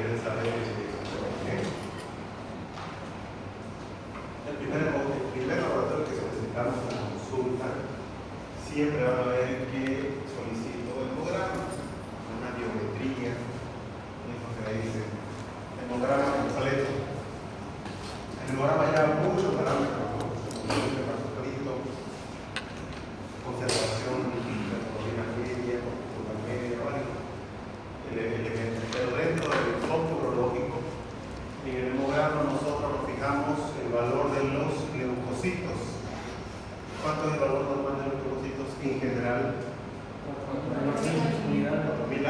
quieren saber por qué. El primer laboratorio que solicitamos en la consulta siempre van a ver que solicito hemograma, una biometría, eso que dice hemograma completo. El hemograma ya muchos parámetros, ¿no? Conservación de hemoglobina media, cultura media, ¿vale? Pero dentro del enfoque urológico, en el hemograma nosotros nos fijamos el valor de los leucocitos. ¿Cuánto es el valor normal de los leucocitos en general? 4.000 a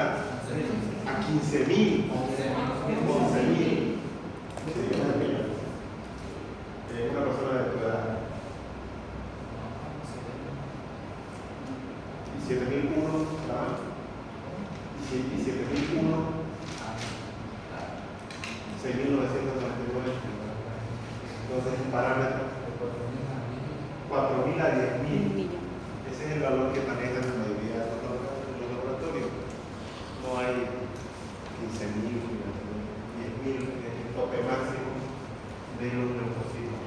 15.000. 11.000. Una persona de tu edad. Y 7.001, y 7.001, 6.999. Entonces, un parámetro 4.000 a 10.000. Ese es el valor que manejan la mayoría de los laboratorios. No hay 15.000, 10.000, el tope máximo de los leucocitos.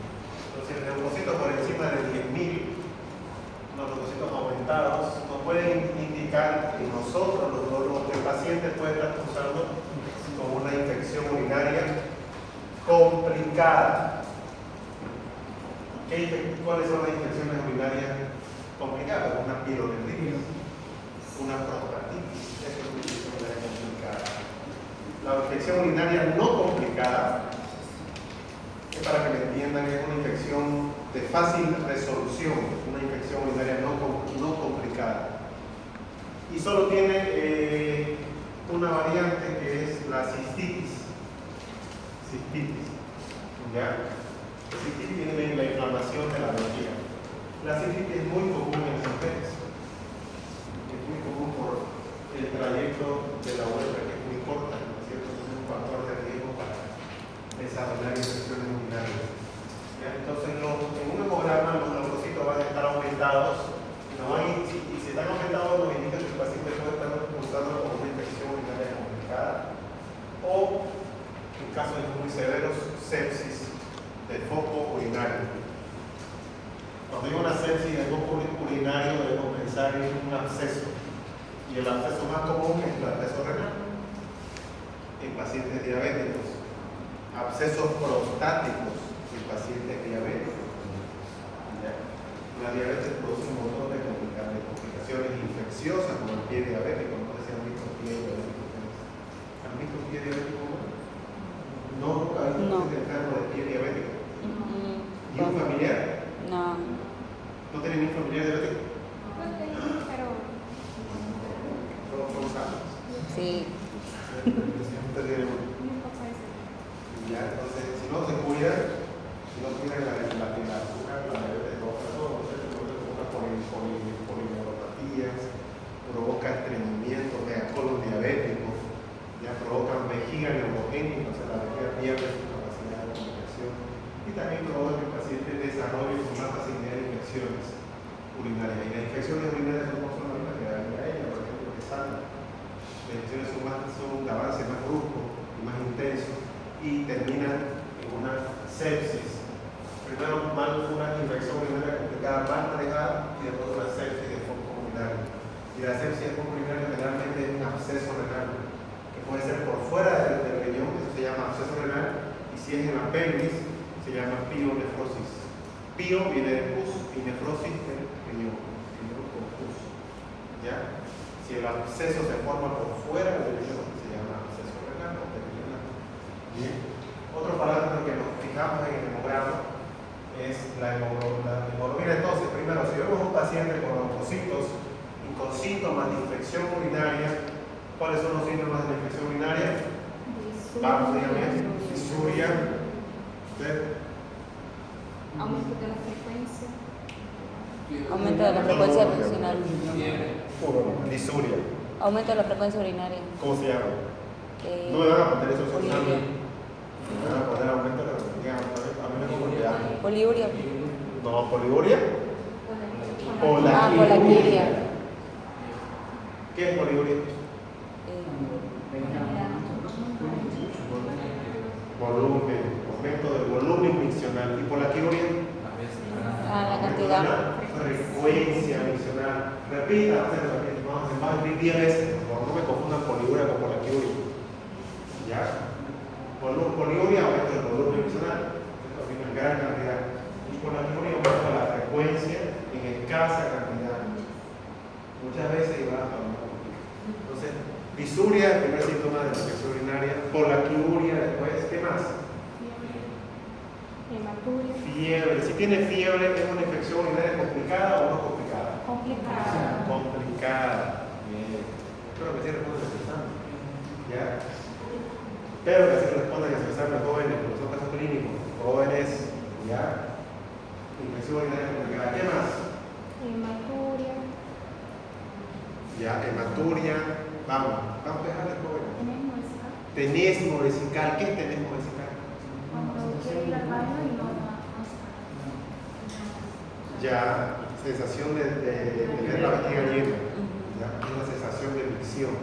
Entonces, el leucocito por encima de 10.000, los leucocitos aumentados, nos pueden indicar que nosotros, los que el paciente puede estar cursando con una infección urinaria complicada. ¿Cuáles son las infecciones urinarias complicadas? Una pielonefritis, una prostatitis, esa es una infección urinaria complicada. La infección urinaria no complicada, es para que me entiendan, es una infección de fácil resolución, una infección urinaria no complicada. Y solo tiene una variante que es la cistitis. ¿Ya? La cistitis tiene la inflamación de la vejiga. La cistitis es muy común en las mujeres. Es muy común por el trayecto de la uretra, que es muy corta, ¿no es cierto? Es un factor de riesgo para desarrollar infecciones urinarias. ¿Ya? Entonces, en un hemograma los leucocitos van a estar aumentados. Y si están aumentados, nos indica que el paciente puede estar cursando con una infección urinaria complicada o, en casos muy severos, sepsis de foco urinario. Cuando digo una sepsis de foco urinario, debemos pensar en un absceso. Y el absceso más común es el absceso renal en pacientes diabéticos. Abscesos prostáticos en pacientes diabéticos. ¿Ya? La diabetes produce un montón de complicaciones infecciosas como el pie diabético. No sé si han visto pie diabético. ¿Han visto pie diabético? No, nunca han visto un enfermo de pie diabético. ¿Y un familiar? No. ¿No tienen ni familiar diabético? Pero... ¿Todos sanos? Sí. Ya, entonces, si no se cuida, si no cuidan la azúcar, la diabetes roja, todo, se provoca polineuropatías, provoca estreñimiento, colon diabético, ya provocan vejiga neumogénica, o sea, la vejiga pierde su capacidad de comunicación, y también provoca que el paciente desarrolle con más facilidad de infecciones urinarias. Y las infecciones urinarias no son las mismas que la ella, por ejemplo, que salen. Las infecciones son de avance más brusco y más intenso y terminan en una sepsis. Primero una infección urinaria complicada mal manejada y después una sepsis de foco urinario. Y la sepsis de foco urinario generalmente es un absceso renal, que puede ser por fuera del riñón, eso se llama absceso renal, y si es en la pelvis, se llama pionefrosis. Pio viene de pus y nefrosis del riñón con pus. ¿Ya? Si el absceso se forma por fuera del riñón, se llama absceso renal o perirenal. Bien. Otro parámetro que nos fijamos en el hemograma es la hemoglobina. Entonces, primero, si vemos un paciente con leucocitos y con síntomas de infección urinaria, ¿cuáles son los síntomas de la infección urinaria? Vamos, dígame. Disuria. Aumento de la frecuencia. Aumento de la frecuencia funcional. Disuria. Aumento de la frecuencia urinaria. ¿Cómo se llama? No me van a poner eso en Poliuria. me van a poner aumento de la frecuencia. A mí me confunde. Poliuria. No, poliuria. Polaquiria. ¿Qué es poliuria? aumento del volumen miccional. Y polaquiuria, La cantidad. la frecuencia miccional. Repita, vamos a repetir 10 veces. No me confundan poliuria con polaquiuria. ¿Ya? Poliuria aumento del volumen miccional, en gran cantidad. Y polaquiuria aumento la frecuencia en escasa cantidad. Muchas veces iba a entonces, disuria, el primer síntoma de la infección urinaria, polaquiuria después, ¿qué más? Hematuria. Fiebre. Si tiene fiebre, ¿es una infección urinaria complicada o no complicada? Complicada. Complicada. Bien. Espero que sí respondan ese examen. ¿Ya? Espero que sí respondan ese examen, jóvenes, porque son casos clínicos. Jóvenes, ¿ya? Infección urinaria complicada. ¿Qué más? Hematuria. Ya, hematuria. Vamos a dejarle jóvenes. Tenesmo vesical. Tenesmo vesical. ¿Qué es tenesmo vesical? Cuando quiere ir al baño y no Ya, sensación de tener la vejiga llena. Ya, una sensación de micción.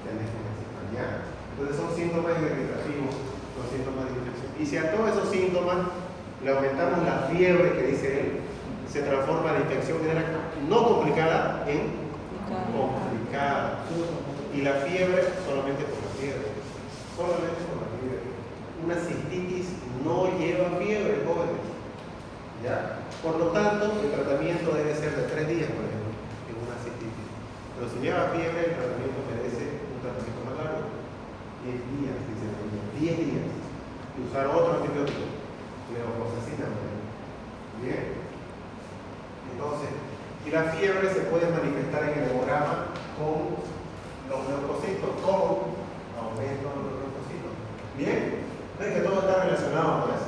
Tenesmo vesical. Ya. Entonces son síntomas irritativos, son síntomas de infección. Y si a todos esos síntomas le aumentamos la fiebre que dice él, se transforma la infección urinaria no complicada en complicada. Y la fiebre solamente por la fiebre. Solamente por la fiebre. Una cistitis no lleva fiebre, jóvenes. ¿Ya? Por lo tanto, el tratamiento debe ser de 3 días, por ejemplo, en una cistitis. Pero si lleva fiebre, el tratamiento merece un tratamiento más largo. 10 días, dice el niño. 10 días. Y usar otro antibiótico. Levofloxacina. Bien. Entonces, y la fiebre se puede manifestar en el hemograma con los leucocitos, con aumento de los leucocitos. Bien. Ven que todo está relacionado, pues.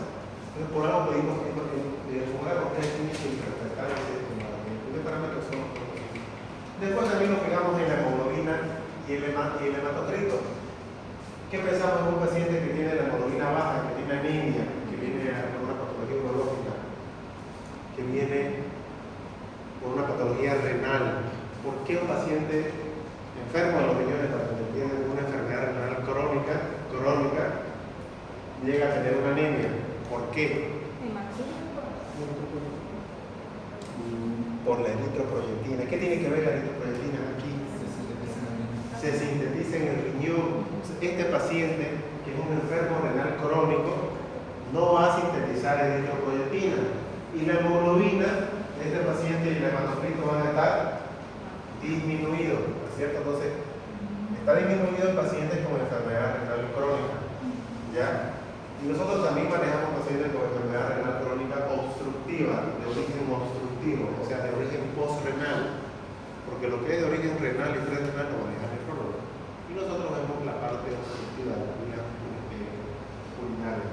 Entonces, por algo pedimos que el hemograma ustedes tienen que interpretar ese hemograma. ¿Qué parámetros son los leucocitos? Después también nos fijamos en la hemoglobina y el hematocrito. ¿Qué pensamos en un paciente que tiene la hemoglobina baja, que tiene anemia, que viene con una patología urológica, que viene con una patología renal? ¿Por qué un paciente enfermo de los riñones, que tiene una enfermedad renal crónica, llega a tener una anemia? ¿Por qué? Hematuria. Por la eritroproyectina. ¿Qué tiene que ver la eritroproyectina aquí? Se sintetiza en el riñón. Este paciente, que es un enfermo renal crónico, no va a sintetizar eritroproyectina. Y la hemoglobina de este paciente y el hematocrito van a estar disminuidos, ¿no es cierto? Entonces, está disminuido en pacientes con enfermedad renal crónica. ¿Ya? Y nosotros también manejamos pacientes con enfermedad renal crónica obstructiva, de origen obstructivo, o sea, de origen postrenal. Porque lo que es de origen renal y prerenal lo maneja el nefrólogo. Y nosotros vemos la parte obstructiva de las vías urinarias.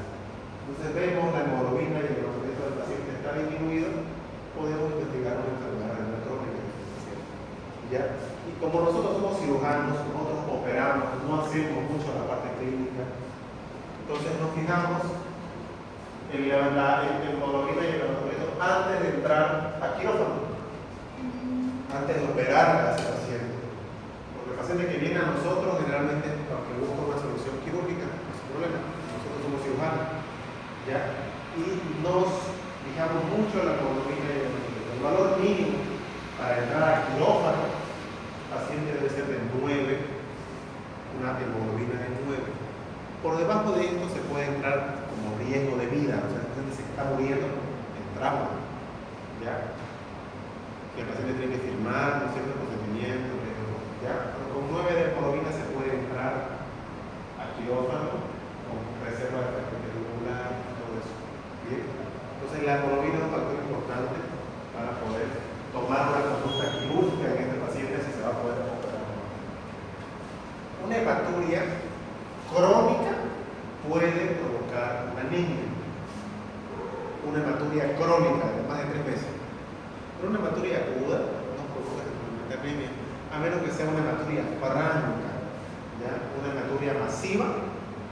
Entonces vemos la hemoglobina y el hematocrito del paciente está disminuido, podemos investigar una enfermedad renal crónica en este paciente. ¿Ya? Y como nosotros somos cirujanos, nosotros operamos, no hacemos mucho la parte clínica, entonces nos fijamos en la hemoglobina y el hematocrito antes de entrar a quirófano. Antes de operar a ese paciente. Porque el paciente que viene a nosotros generalmente porque busca una solución quirúrgica, no es un problema. Nosotros somos cirujanos. ¿Ya? Y nos fijamos mucho en la hemoglobina y el hematocrito. El valor mínimo para entrar a quirófano, el paciente debe ser de 9, una hemoglobina de 9. Por debajo de esto se puede entrar como riesgo de vida, o sea, el paciente se está muriendo, entramos. ¿Ya? Que el paciente tiene que firmar un cierto procedimiento, ¿ya? Pero con 9 de hemoglobina se puede entrar a quirófano con reserva de frecuencia regular y todo eso. ¿Bien? Entonces la hemoglobina es un factor importante para poder tomar una conducta quirúrgica en este paciente si se va a poder operar. Una hematuria crónica puede provocar una anemia. Una hematuria crónica de más de 3 meses. Pero una hematuria aguda no provoca simplemente anemia, a menos que sea una hematuria franca. ¿Ya? Una hematuria masiva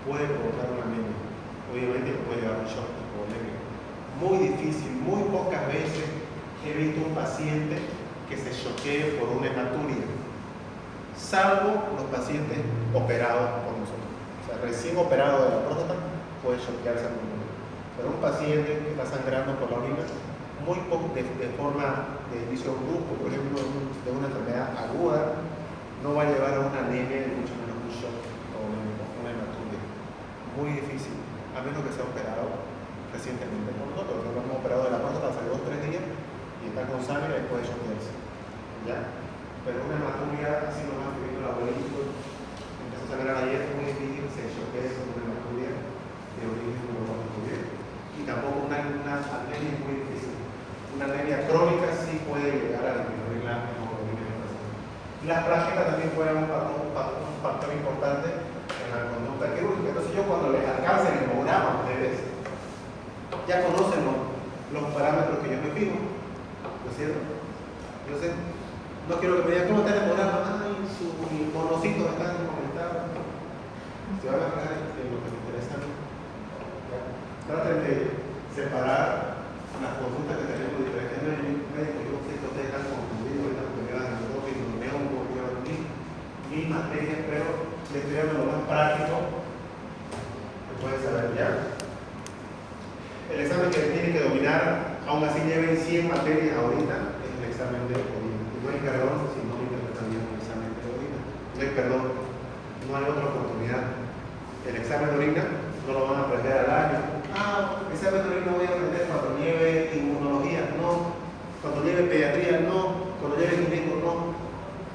puede provocar una anemia. Obviamente puede llevar un shock hipovolémico. Muy difícil, muy pocas veces he visto un paciente que se choquee por una hematuria, salvo los pacientes operados por nosotros. O sea, recién operados de la próstata, puede choquearse al momento. Pero un paciente que está sangrando por la orina, muy poco de forma de inicio brusco, por ejemplo, de una enfermedad aguda, no va a llevar a una anemia y mucho menos un shock o una hematuria. Muy difícil, a menos que sea operado recientemente por nosotros. Nosotros hemos operado de la próstata hace 2 o 3 días y está con sangre y puede choquearse. ¿Ya? Pero una hematuria, así lo más viviendo el abuelito, empezó a sangrar ayer, es muy difícil, se choquea con una hematuria de origen no descubierto. Y tampoco una anemia es muy difícil. Una anemia crónica sí puede llegar a disminuir la hemoglobina en el paciente. Las prácticas también juegan un factor importante en la conducta quirúrgica. Entonces yo cuando les alcance el hemograma, ustedes ya conocen los parámetros que yo me fijo, ¿no es cierto? Entonces, no quiero que me digan cómo está el hemograma, ay, su monocito está comentado. Se van a fijar en lo que me interesa a mí. Traten de separar las consultas que tenemos diferentes médicos. Yo sé que ustedes están confundidos ahorita porque me van a nosotros y nos negan un poquito mil materias, pero les estoy dando lo más práctico que pueden saber ya. El examen que tiene que dominar, aún así lleven 100 materias ahorita, es el examen de orina. No hay perdón si no interpretan bien el examen de orina. No hay perdón, no hay otra oportunidad. El examen de orina no lo van a aprender al año. El examen de orina voy a aprender cuando lleve inmunología, no. Cuando lleve pediatría, no. Cuando lleve gineco, no.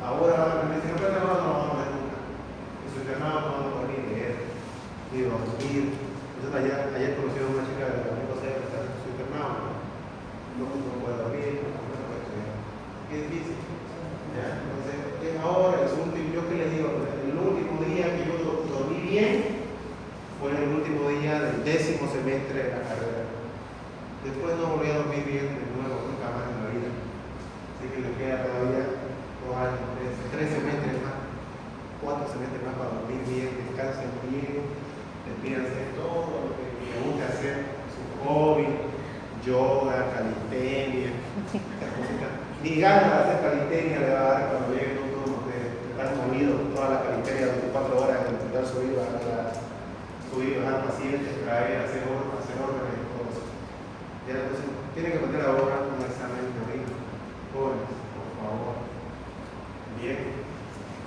Ahora van a aprender. Si no aprenden ahora, no lo van a aprender nunca. En su internado no van a poder ni leer, ni dormir. Entonces ayer conocí a una chica de la Universidad que está en su internado, no puede dormir, no puede estudiar. Qué difícil. ¿Ya? Entonces, es ahora, es último, yo que les digo, el último día que yo dormí bien fue el último día del 10º semestre de la carrera. Después no volví a dormir bien de nuevo, nunca más en la vida. Así que les queda todavía 2 años, 3 semestres más, 4 semestres más para dormir bien, descansen bien, despídanse todo lo que les gusta hacer, su hobby, yoga, calistenia, ni ganas de hacer calistenia le va a dar cuando lleguen un turno que están movidos toda la calistenia 24 horas de intentar subir al paciente, traer, hacer órdenes y todo eso. Ya, entonces, tienen que meter ahora un examen de orina. Jóvenes, por favor. Bien.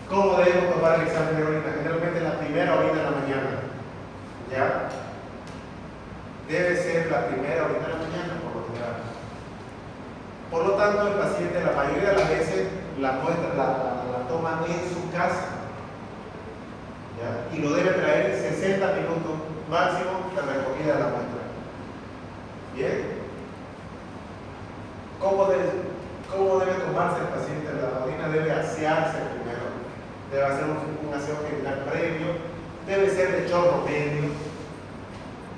¿Cómo debemos tomar el examen de orina? Generalmente la primera orina de la mañana. ¿Ya? Debe ser la primera orina de la mañana, por lo general. Por lo tanto, el paciente la mayoría de las veces la toma en su casa. ¿Ya? Y lo debe traer 60 minutos máximo de recogida de la muestra. Bien. ¿Cómo debe tomarse el paciente? La orina debe asearse primero. Debe hacer un aseo general previo. Debe ser de chorro medio.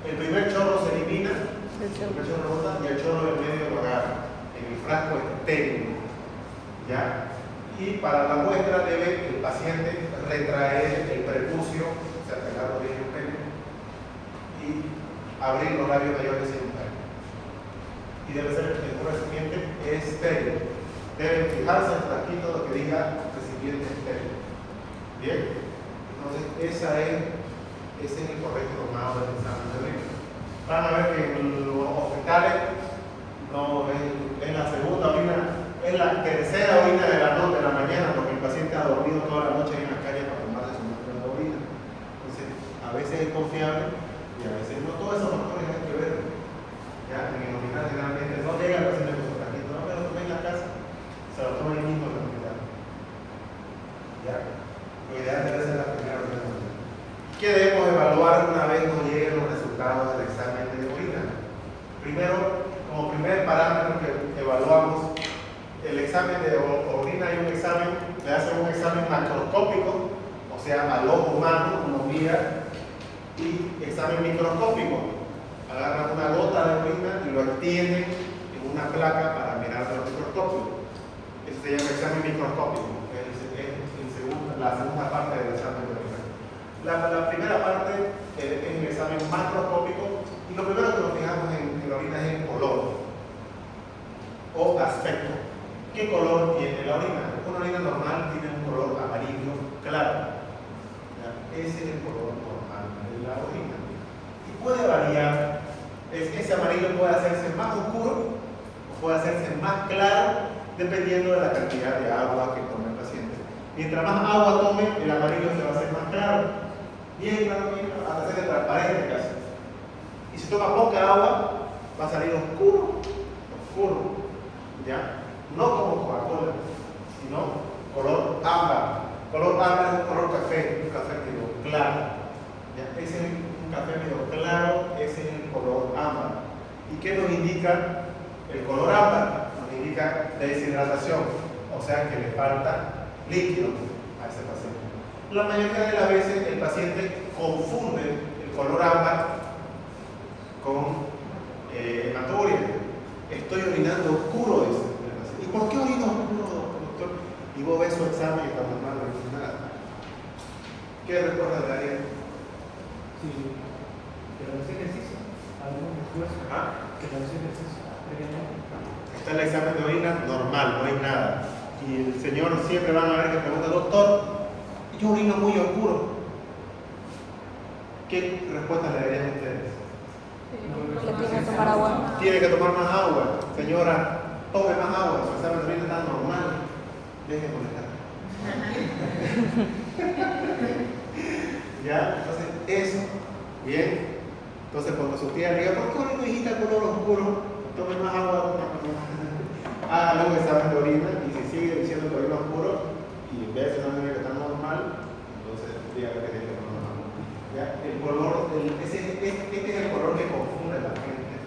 El primer chorro se elimina, el chorro bota y el chorro del medio lo agarra en el frasco estéril. ¿Ya? Y para la muestra debe el paciente retraer el prepucio, o sea, pegarlo bien el pene, y abrir los labios mayores y inferiores. Y debe ser un recipiente estéril. Deben fijarse el frasquito que diga recipiente estéril. Bien, entonces ese es el correcto tomado del examen de orina. Van a ver que en los hospitales no es la segunda orina. Es la tercera orina de la mañana, porque el paciente ha dormido toda la noche en la calle para tomarse su muestra de orina. Entonces, a veces es confiable y a veces no. Todos esos factores hay que ver. Ya, en el hospital generalmente no llega el paciente con su frasquito, no me lo tomé en la casa, se lo toma ahí mismo en el hospital. Ya, lo ideal debe ser la primera orina de la mañana. ¿Qué debemos evaluar una vez nos lleguen los resultados del examen de orina? Primero, como primer parámetro que evaluamos el examen de orina, hay un examen, le hacen un examen macroscópico, o sea, al ojo humano, uno mira, y examen microscópico. Agarran una gota de orina y lo extienden en una placa para mirarlo al microscopio. Eso se llama examen microscópico, la segunda parte del examen de orina. La primera parte es el examen macroscópico, y lo primero que nos fijamos en la orina es el color o aspecto. ¿Qué color tiene la orina? Una orina normal tiene un color amarillo claro. ¿Ya? Ese es el color normal de la orina. ¿Y puede variar. Ese amarillo puede hacerse más oscuro o puede hacerse más claro dependiendo de la cantidad de agua que tome el paciente. Mientras más agua tome, el amarillo se va a hacer más claro, bien claro, hasta ser transparente casi. Y si toma poca agua, va a salir oscuro, ¿ya? No como Coca-Cola, sino color ámbar. Color ámbar es un color café, un café medio claro. ¿Ya? Ese es un café medio claro, ese es el color ámbar. ¿Y qué nos indica el color ámbar? Nos indica deshidratación, o sea que le falta líquido a ese paciente. La mayoría de las veces el paciente confunde el color ámbar con hematuria. Estoy orinando oscuro, dice. ¿Y por qué orino oscuro, doctor? Y vos ves su examen y está normal, no dice nada. ¿Qué respuesta le daría? Sí, pero ese ejercicio, algún esfuerzo, que no es ejercicio, Está el examen de orina normal, no hay nada. Y el señor siempre van a ver que pregunta, doctor, yo orino muy oscuro. ¿Qué respuesta le darían a ustedes? Que tiene que tomar agua. Tiene que tomar más agua. Señora, tome más agua. Su examen de orina está normal. Deje de molestar. ¿Ya? Entonces, eso, bien. Entonces, cuando su tía le diga, ¿por qué orino hijita color oscuro? Tome más agua. Haga luego examen de orina y si sigue diciendo que orina oscuro y ve ese examen que está normal, entonces diga que tiene que tomar más agua. ¿Ya? El color, este es el color que confunde a la gente.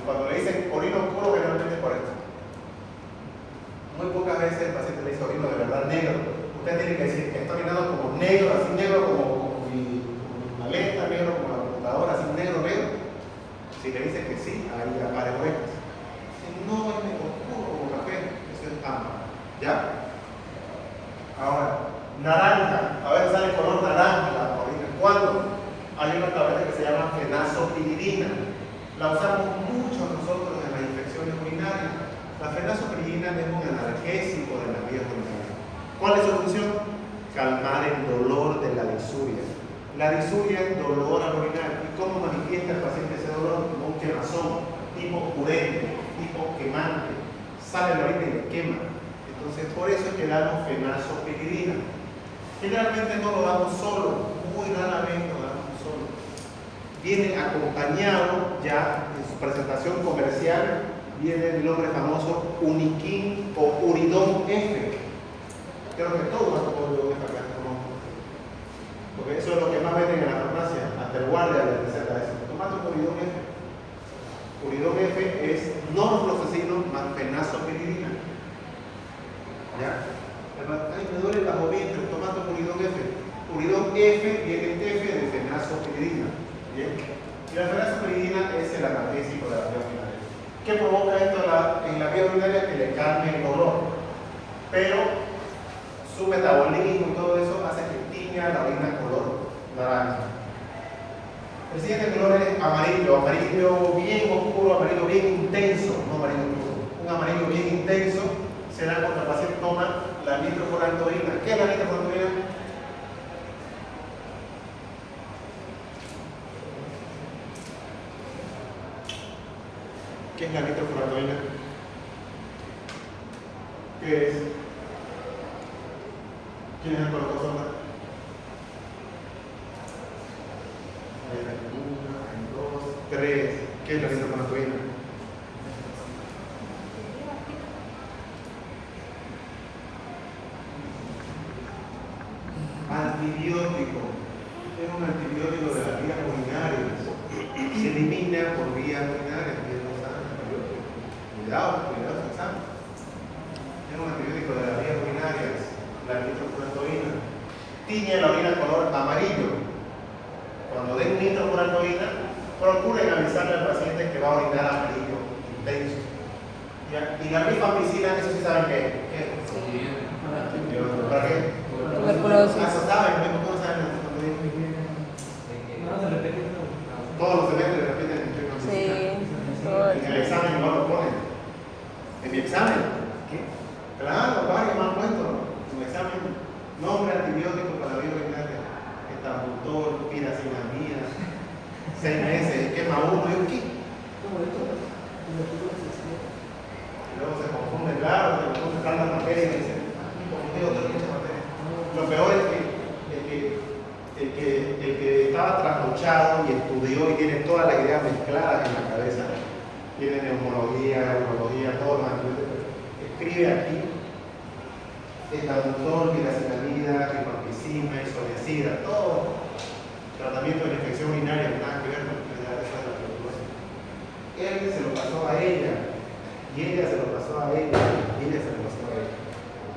Cuando le dicen orino oscuro, generalmente es por esto. Muy pocas veces el paciente le dice orino de verdad negro. Usted tiene que decir que está orinando como negro, así negro como mi maleta, negro como la computadora, así negro. Si le dice que sí, ahí aparece huecas. Si no es oscuro como café, eso es ámbar. ¿Ya? Ahora, naranja. A ver, sale color naranja la orina. ¿Cuándo? Hay una tableta que se llama fenazopiridina. La usamos mucho nosotros en las infecciones urinarias. La fenazopiridina es un analgésico de las vías urinarias. ¿Cuál es su función? Calmar el dolor de la disuria. La disuria es dolor al orinar. ¿Y cómo manifiesta el paciente ese dolor? Como un quemazón, tipo purente, tipo quemante. Sale la orina y le quema. Entonces, por eso es que damos fenazopiridina. Generalmente no lo damos solo, muy rara vez lo damos solo. Viene acompañado ya en su presentación comercial, viene el nombre famoso Uniquin o Uridón F. Creo que todos han tomado esta clase, ¿no? Porque eso es lo que más venden en la farmacia, hasta el guardia le receta eso. Tomate un Uridón F. Uridón F es norfloxacino más fenazopiridina. ¿Ya? Ay, me duele el bajo vientre, tomate un Uridón F. Uridón F viene en F de fenazopiridina. ¿Bien? Y la fenazopiridina es el analgésico de la vía urinaria. ¿Qué provoca esto en la vía urinaria? Que le calme el dolor. Pero su metabolismo y todo eso hace que tiña la orina color naranja. El siguiente color es amarillo, amarillo bien oscuro, amarillo bien intenso, no amarillo puro. Un amarillo bien intenso se da cuando el paciente toma la nitrofurantoína. ¿Qué es la nitrofurantoína? ¿Qué es la nitrofurantoína? ¿Qué es? ¿Quién es el colocosoma? Hay una, hay dos, tres. ¿Qué es la nitrofurantoína? Antibiótico. Es un antibiótico de las vías urinarias. Se elimina por vías urinarias. Cuidado, cuidado con el examen. Es un antibiótico de las vías urinarias, la nitrofurantoína. Tiñe la orina color amarillo. Cuando den nitrofurantoína, procuren avisarle al paciente que va a orinar amarillo intenso. Y la rifampicina, eso sí saben qué es. ¿Para qué? Tuberculosis. Eso saben, ¿cómo saben la nitrofurantoína? No se repite todo. Todos los semestres repiten Sí. en el examen igual lo ponen. En mi examen. ¿Qué? Claro, varios me han puesto. En mi examen, nombre antibiótico para la vía urinaria. Etabutor, piracinamida. 6 meses y quema uno. Yo, ¿qué? Como esto, Y luego se confunde, claro, se confunde tanta materia y dice, ¿por qué otra mucha materia? Lo peor es que el que estaba trasnochado y estudió y tiene todas las ideas mezcladas en la cabeza, tiene neumología, urología, todo lo anterior, escribe aquí estadontol, piracetamida, rifampicina, isoniazida, todo tratamiento de infección urinaria, nada que ver con la de la tuberculosis. Él se lo pasó a ella, y ella se lo pasó a ella, y ella se lo pasó a ella.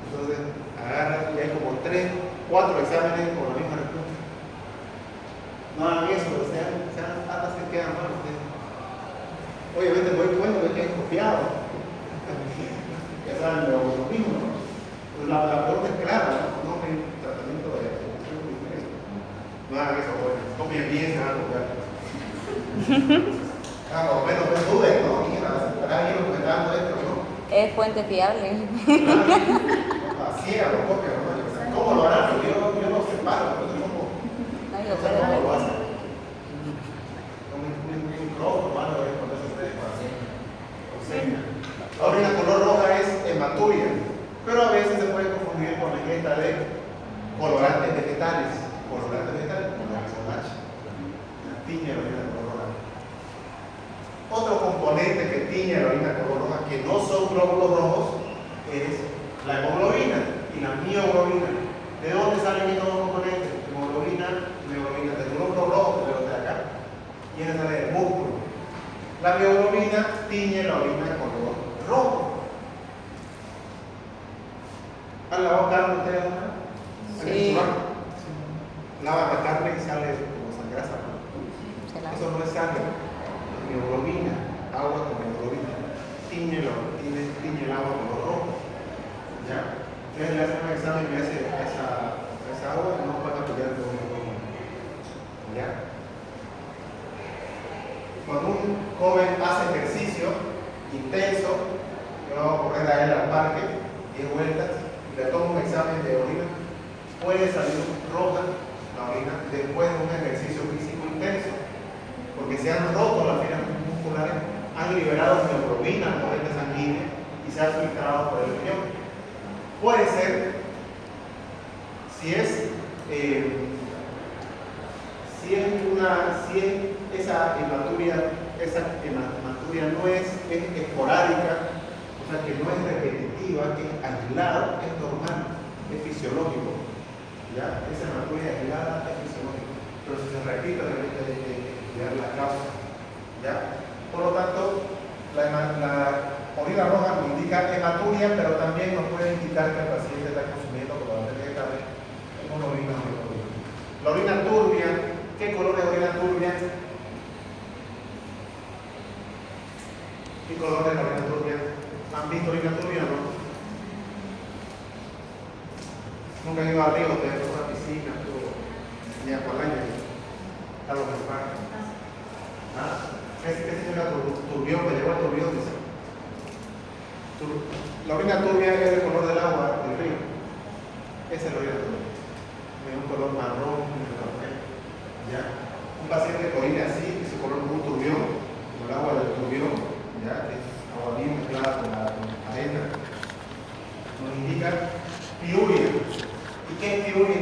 Entonces, agarra y hay como 3, 4 exámenes con la misma respuesta. No hagan eso, hasta se quedan mal ustedes. Obviamente voy cuenta de que hay copiado. Ya saben lo mismo, ¿no? Pues la pregunta es clara, ¿no? Hay tratamiento de no hagan eso, jóvenes. Copien bien, se van a copiar. Por lo menos no duden, ¿no? Mira, para alguien comentando esto, ¿no? Es fuente fiable. Así a lo copian, ¿no? ¿Cómo lo harán? Yo no separo, no sé cómo. Ay, No sé pero cómo lo hacen. Con un micrófono, mano, con eso ustedes hacen. La orina color roja es hematuria, pero a veces se puede confundir con la ingesta de colorantes vegetales. Colorantes vegetales, como la sodacha. La tiña la orina color roja. Otro componente que tiñe la orina color roja, que no son glóbulos rojos, es la hemoglobina y la mioglobina. ¿De dónde salen estos dos componentes? Hemoglobina, mioglobina, del glóbulo rojo, de los de acá. Y esa sale del músculo. La mioglobina tiñe la orina color rojo. ¿Han lavado carne ustedes una? Sí. Lavan la carne y sale como sangrasa. Eso no es sangre. Mioglobina, agua con mioglobina, tiñe el agua color rojo. ¿Ya? Ustedes le hacen un examen y le hacen esa agua y no van a pillar todo el rojo. ¿Ya? Cuando un joven hace ejercicio intenso, yo voy a correr a él al parque 10 vueltas y le tomo un examen de orina, puede salir roja la orina después de un ejercicio físico intenso, porque se han roto las fibras musculares, han liberado hemoglobina en la corriente sanguínea y se ha filtrado por el riñón. Puede ser, si esa hematuria no es esporádica, o sea que no es repetitiva, que es aislada, es normal, es fisiológico. ¿Ya? Esa hematuria aislada es fisiológica, pero si se repite, realmente hay que estudiar la causa. ¿Ya? Por lo tanto, la orina roja nos indica hematuria, pero también nos puede indicar que el paciente está consumiendo colorantes vegetales como la orina o la orina. La orina turbia, ¿qué color es orina turbia? ¿Qué color es la orina turbia? ¿Han visto orina turbia o no? Nunca han ido a Río, ustedes a una piscina, ni a Cualaña, a los espacios. Ese era turbión, me llegó el turbión, dice. La orina turbia es el color del agua del río. Esa es la orina turbia. Es un color marrón, ¿ya? Un paciente que orina así, ese color muy turbión, como el agua del turbión, ¿ya? Que es agua bien mezclada con la arena, nos indica piuria. ¿Y qué es piuria?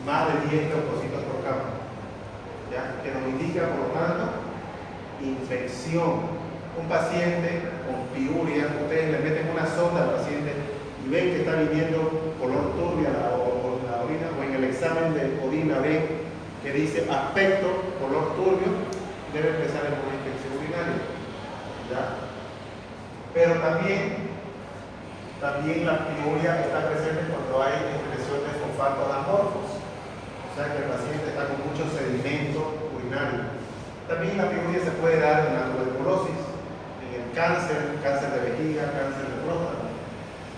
Más de 10 leucocitos por cámara. ¿Ya? Que nos indica, por lo tanto, infección. Un paciente con piuria, ustedes le meten una sonda al paciente y ven que está viniendo color turbia la orina, o en el examen de orina ven que dice aspecto color turbio, debe empezar en una infección urinaria. ¿Ya? Pero también la piuria está presente cuando hay expresión de fosfatos amorfos. O sea que el paciente está con mucho sedimento urinario. También la piuria se puede dar en la tuberculosis, en el cáncer de vejiga, cáncer de próstata.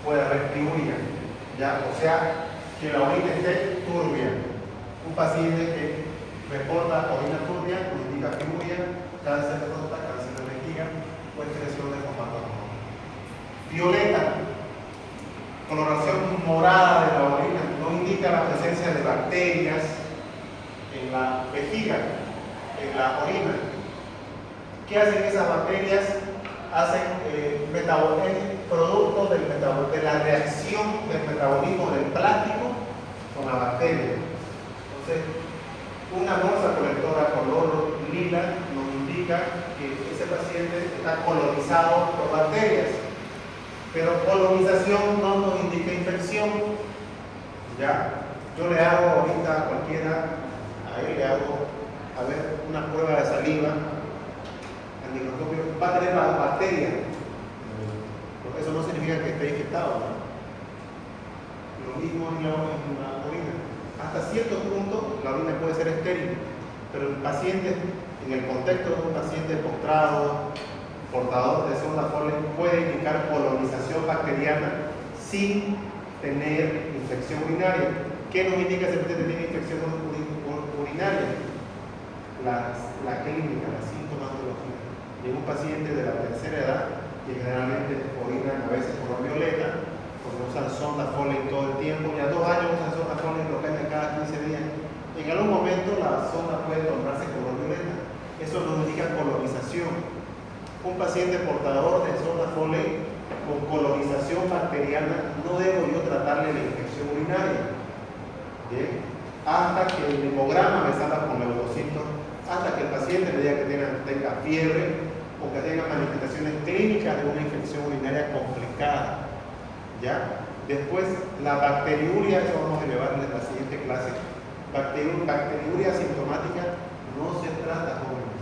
Puede haber piuria, ¿ya? O sea que la orina esté turbia. Un paciente que reporta orina turbia nos indica piuria, cáncer de próstata, cáncer de vejiga o expresión de fosfatos amorfos. Violeta, coloración morada de la orina, no indica la presencia de bacterias en la vejiga, en la orina. ¿Qué hacen esas bacterias? Hacen producto de la reacción del metabolismo del plástico con la bacteria. Entonces, una bolsa colectora color lila nos indica que ese paciente está colonizado por bacterias, pero colonización no nos indica infección. ¿Ya? Yo le hago ahorita a cualquiera, ahí le hago, a ver, una prueba de saliva al microscopio, va a tener la bacteria. Eso no significa que esté infectado, ¿no? Lo mismo en la orina. Hasta cierto punto la orina puede ser estéril, pero el paciente, en el contexto de un paciente postrado, portador de sonda Foley, puede indicar colonización bacteriana sin tener infección urinaria. ¿Qué nos indica si el paciente tiene infección urinaria? La clínica, la sintomatología. En un paciente de la tercera edad, que generalmente orinan a veces color violeta, porque usan sonda Foley todo el tiempo, y a 2 años usan sonda Foley, lo cambian cada 15 días. En algún momento la sonda puede tornarse color violeta. Eso nos indica colonización. Un paciente portador de sonda Foley con colonización bacteriana, no debo yo tratarle la infección urinaria. ¿Bien? Hasta que el hemograma me salga con leucocitos, hasta que el paciente me diga que tenga fiebre o que tenga manifestaciones clínicas de una infección urinaria complicada. ¿Ya? Después, la bacteriuria, eso vamos a elevarle en la siguiente clase. Bacteriuria asintomática no se trata, jóvenes.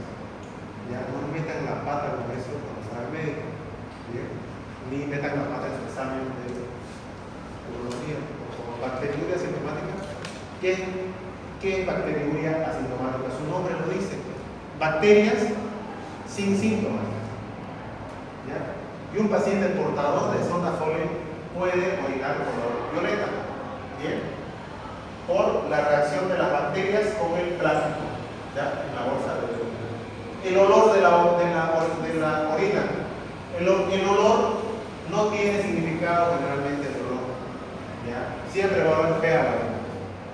Ya no metan la pata con eso cuando sea el médico. ¿Bien? Ni metan la pata en su examen de urología. Como bacteriuria asintomática, ¿qué es bacteriuria asintomática? Su nombre lo dice. Bacterias sin síntomas. ¿Ya? Y un paciente portador de sonda Foley puede orinar color violeta. ¿Bien? Por la reacción de las bacterias con el plástico, ¿ya? En la bolsa de orina. El olor de la orina. El olor no tiene significado generalmente el olor. ¿Ya? Siempre va a oler fea la orina.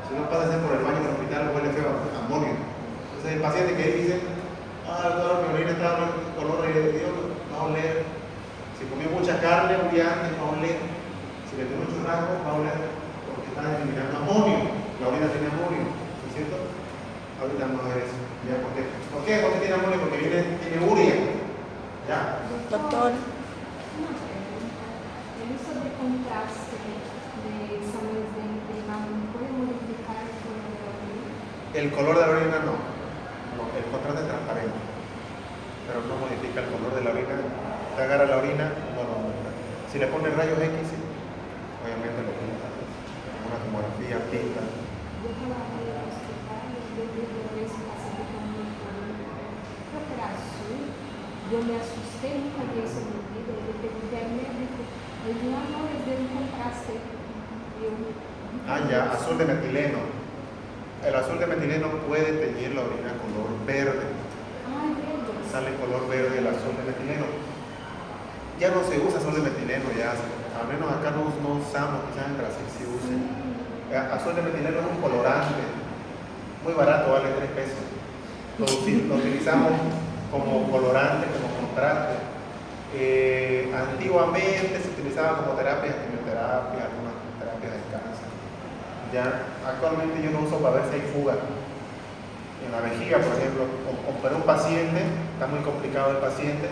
Si no pasa por el baño del hospital, huele feo a amonio. Entonces el paciente que dice, doctor, mi orina está color de Dios, va a oler. Si comió mucha carne un día antes, va a oler. Si le tomó un churrasco, va a oler. Porque está eliminando amonio. La orina tiene amonio, ¿no es cierto? Ahorita vamos a ver eso. ¿Ya? ¿Por qué? ¿Por qué? ¿Por qué tiene amonio? Porque tiene urea. ¿Ya? Doctor. El uso de contraste de exámenes de imagen puede modificar el color de la orina. El color de la orina no. No, el contraste es transparente. Pero no modifica el color de la orina. Te agarra la orina, bueno, si le pones rayos X, sí, obviamente lo pinta. Una tomografía, pinta. Yo trabajé en el hospital y yo vi ese paciente con un creo que era azul. Yo me asusté, nunca vi eso en mi vida. Yo le pregunté al médico, él dijo, no, es de un contraste. Ya, azul de metileno. El azul de metileno puede teñir la orina color verde. Sale color verde el azul de metileno. Ya no se usa azul de metileno, ya, al menos acá no usamos, quizás en Brasil sí usen. Azul de metileno es un colorante, muy barato, vale 3 pesos. Lo utilizamos como colorante, como contraste. Antiguamente se utilizaba como terapia de quimioterapia, algunas terapias de cáncer. Ya, actualmente yo no uso para ver si hay fuga en la vejiga, por ejemplo, para un paciente, está muy complicado el paciente,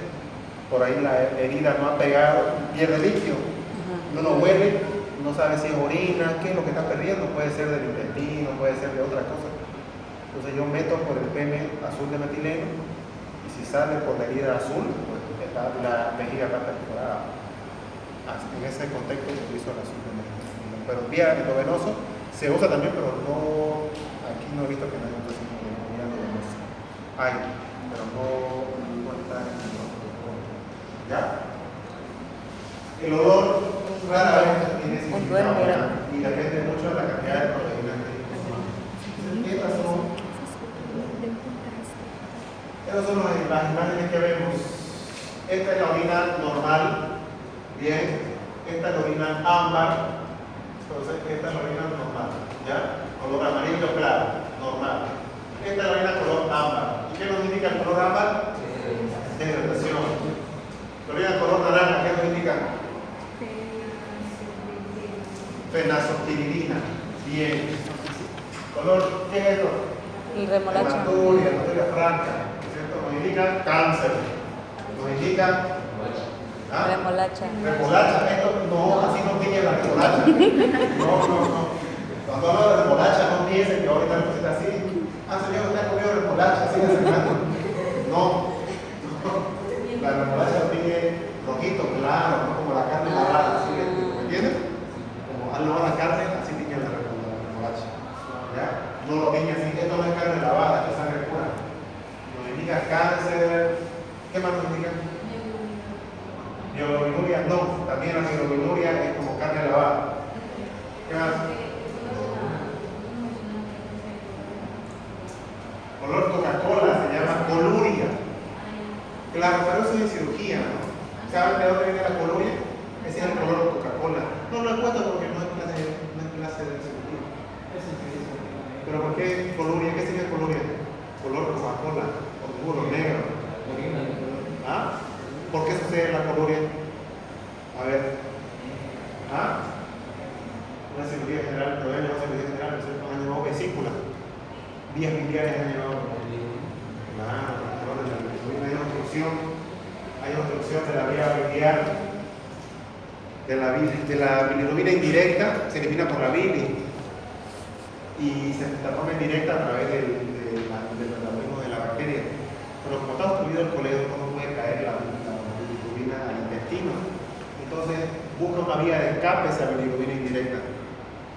por ahí la herida no ha pegado, pierde líquido, uno huele, no sabe si es orina, qué es lo que está perdiendo, puede ser del intestino, puede ser de otra cosa. Entonces yo meto por el pene azul de metileno y si sale por la herida azul, pues la vejiga está perforada. En ese contexto se utiliza el azul de metileno, pero vía endovenoso se usa también, pero no, aquí no he visto que nadie use vía endovenosa. Hay, pero no está en el protocolo. ¿Ya? El olor rara vez tiene significado y depende mucho de la cantidad de proteínas que hay. Estas son las imágenes que vemos. Esta es la orina normal, bien. Esta es la orina ámbar. Entonces, esta es la orina normal, ¿ya? Color amarillo claro, normal. Esta es la orina color ámbar. ¿Y qué Bien. Color, ¿qué es esto? El remolacha. Hematuria franca, ¿cierto? Nos indica cáncer. Nos indica Remolacha. remolacha. Esto no, así no tiene la remolacha. No. Cuando hablo de remolacha, no piensen que ahorita la cosita así. Señor, usted ha comido remolacha, así de cercano. No. La remolacha lo tiene rojito, claro, ¿no? Como la carne lavada, ¿sí? ¿Me entiendes? Como al lavar la carne, así tiene la remolacha. ¿Ya? No lo tiene así, esto no es carne lavada, esto es sangre pura. Nos indica cáncer. ¿Qué más nos indica? Bioglobinuria, no, también la bioglobinuria es como carne lavada. ¿Qué más? Color Coca-Cola se llama coluria. Claro, pero eso es en cirugía, ¿no? ¿Saben de dónde viene la coluria? Ese es el color Coca-Cola. No lo he puesto porque no es clase de cirugía. ¿Pero por qué coluria? ¿Qué sería coluria? Color Coca-Cola, oscuro, negro. ¿Ah? ¿Por qué sucede la coluria? A ver. Una cirugía general, pero ya no cirugía general, nosotros han llevado vesícula. Vías biliares han llevado. Claro, hay obstrucción de la vía biliar, de la bilirrubina indirecta, se elimina por la bilis y se transforma en directa a través del metabolismo de la bacteria. Pero como está obstruido el coledo, no puede caer la bilirrubina al intestino. Entonces busca una vía de escape esa bilirrubina indirecta.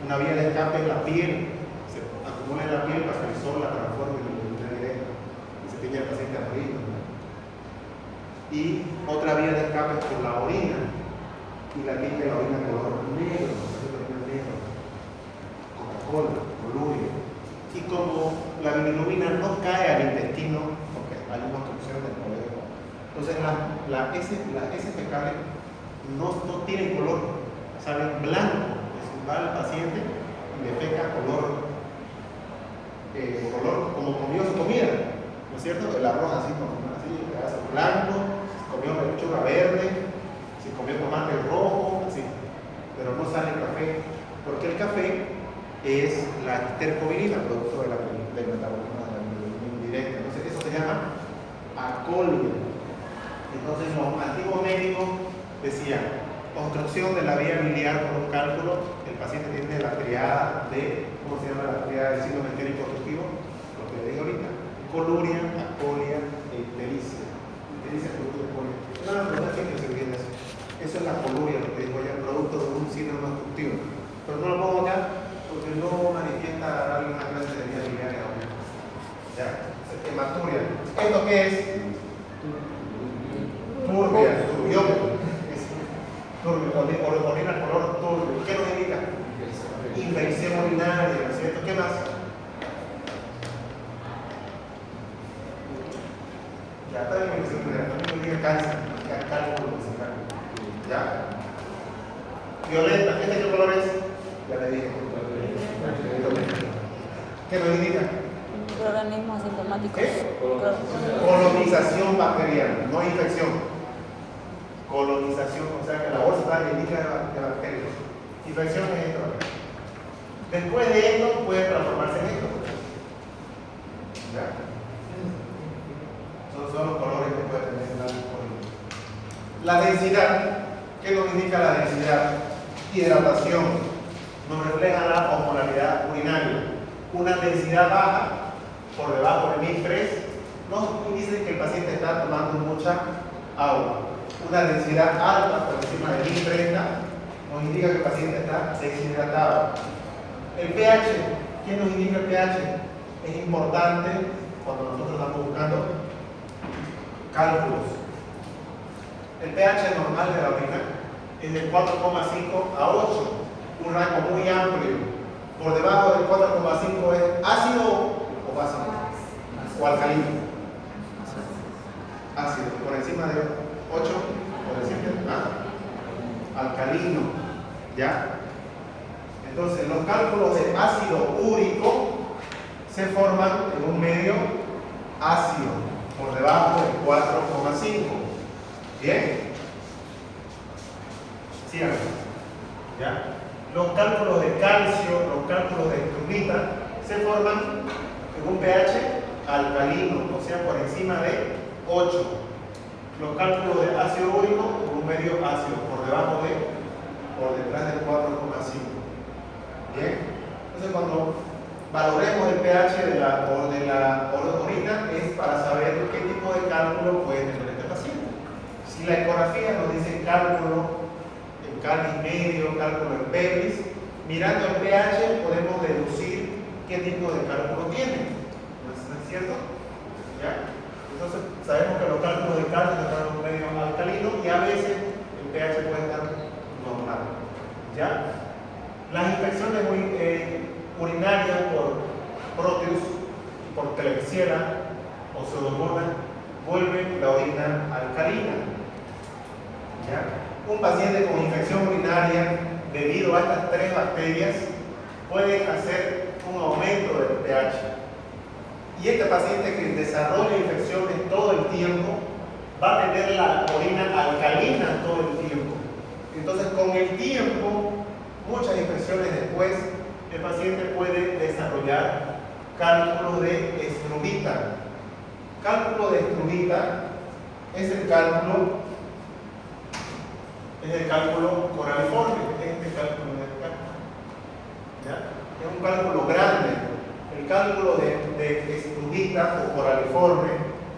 Una vía de escape es la piel, se acumula en la piel para que el sol la transforme en bilirrubina directa y se tiña el paciente amarillo. Y otra vía de escape es por la orina, y la tiñe la orina color negro, Coca-Cola, coluria. Y como la bilirrubina no cae al intestino, porque hay una obstrucción del coledo, entonces las heces fecales no tienen color, salen blanco. Va al paciente y le feca color como comió su comida, ¿no es cierto? El arroz así, un pedazo blanco, si comió lechuga verde, si comió tomate rojo, así, pero no sale café, porque el café es la estercobilina, producto del metabolismo de la bilirrubina indirecta. Entonces eso se llama acolia. Entonces los antiguos médicos decían obstrucción de la vía biliar por un cálculo, el paciente tiene la triada de, ¿cómo se llama la triada del síndrome entérico obstructivo? Lo que le dije ahorita, coluria, acolia e ictericia. Ictericia es producto de colia. No es que se olvide eso. Eso es la coluria, lo que digo ya, producto de un síndrome obstructivo. Pero no lo pongo acá porque no manifiesta alguna clase de vía biliar aún. ¿Ya? Hematuria. ¿Esto qué es? Turbia, turbión. Orina color turbio. ¿Qué nos indica? Infección urinaria, ¿no es cierto? ¿Qué más? Ya está bien, infección urinaria. También nos indica cáncer. Cálculo. ¿Ya? Violeta. ¿Este qué color es? Ya le dije. ¿Qué nos indica? Microorganismos asintomáticos. ¿Qué? Colonización bacteriana, no infección. Colonización, o sea que la bolsa está llena de bacterias. Infección es esto. Después de esto puede transformarse en esto. ¿Ya? Son los colores que puede tener la densidad. ¿Qué nos indica la densidad? Hidratación. Nos refleja la osmolaridad urinaria. Una densidad baja por debajo de 1003 nos dice que el paciente está tomando mucha agua. Una densidad alta por encima de 1030 nos indica que el paciente está deshidratado. El pH, ¿qué nos indica el pH? Es importante cuando nosotros estamos buscando cálculos. El pH normal de la orina es de 4,5 a 8, un rango muy amplio. Por debajo del 4,5 es ácido o básico o alcalino. Ácido, por encima de 8, por decirte, alcalino, ¿ya? Entonces, los cálculos de ácido úrico se forman en un medio ácido, por debajo del 4,5. ¿Bien? Síganme. ¿Ya? Los cálculos de calcio, los cálculos de estrubita se forman en un pH alcalino, o sea, por encima de 8. Los cálculos de ácido úrico en un medio ácido, por detrás del 4,5. Bien, entonces cuando valoremos el pH de la orina es para saber qué tipo de cálculo puede tener este paciente. Si la ecografía nos dice cálculo en cáliz medio, cálculo en pelvis, mirando el pH podemos deducir qué tipo de cálculo tiene. ¿No es cierto? ¿Ya? Entonces sabemos que los cálculos de calcio están en un medio alcalino y a veces el pH puede estar normal. ¿Ya? Las infecciones urinarias por Proteus y por Klebsiella o Pseudomonas vuelven la orina alcalina. ¿Ya? Un paciente con infección urinaria debido a estas 3 bacterias puede hacer un aumento del pH. Y este paciente que desarrolla infecciones todo el tiempo va a tener la orina alcalina todo el tiempo. Entonces, con el tiempo, muchas infecciones después, el paciente puede desarrollar cálculo de estrubita. Cálculo de estrubita es el cálculo coraliforme, este cálculo de acá. ¿Ya? Es un cálculo grande. El cálculo de estrubita o coraliforme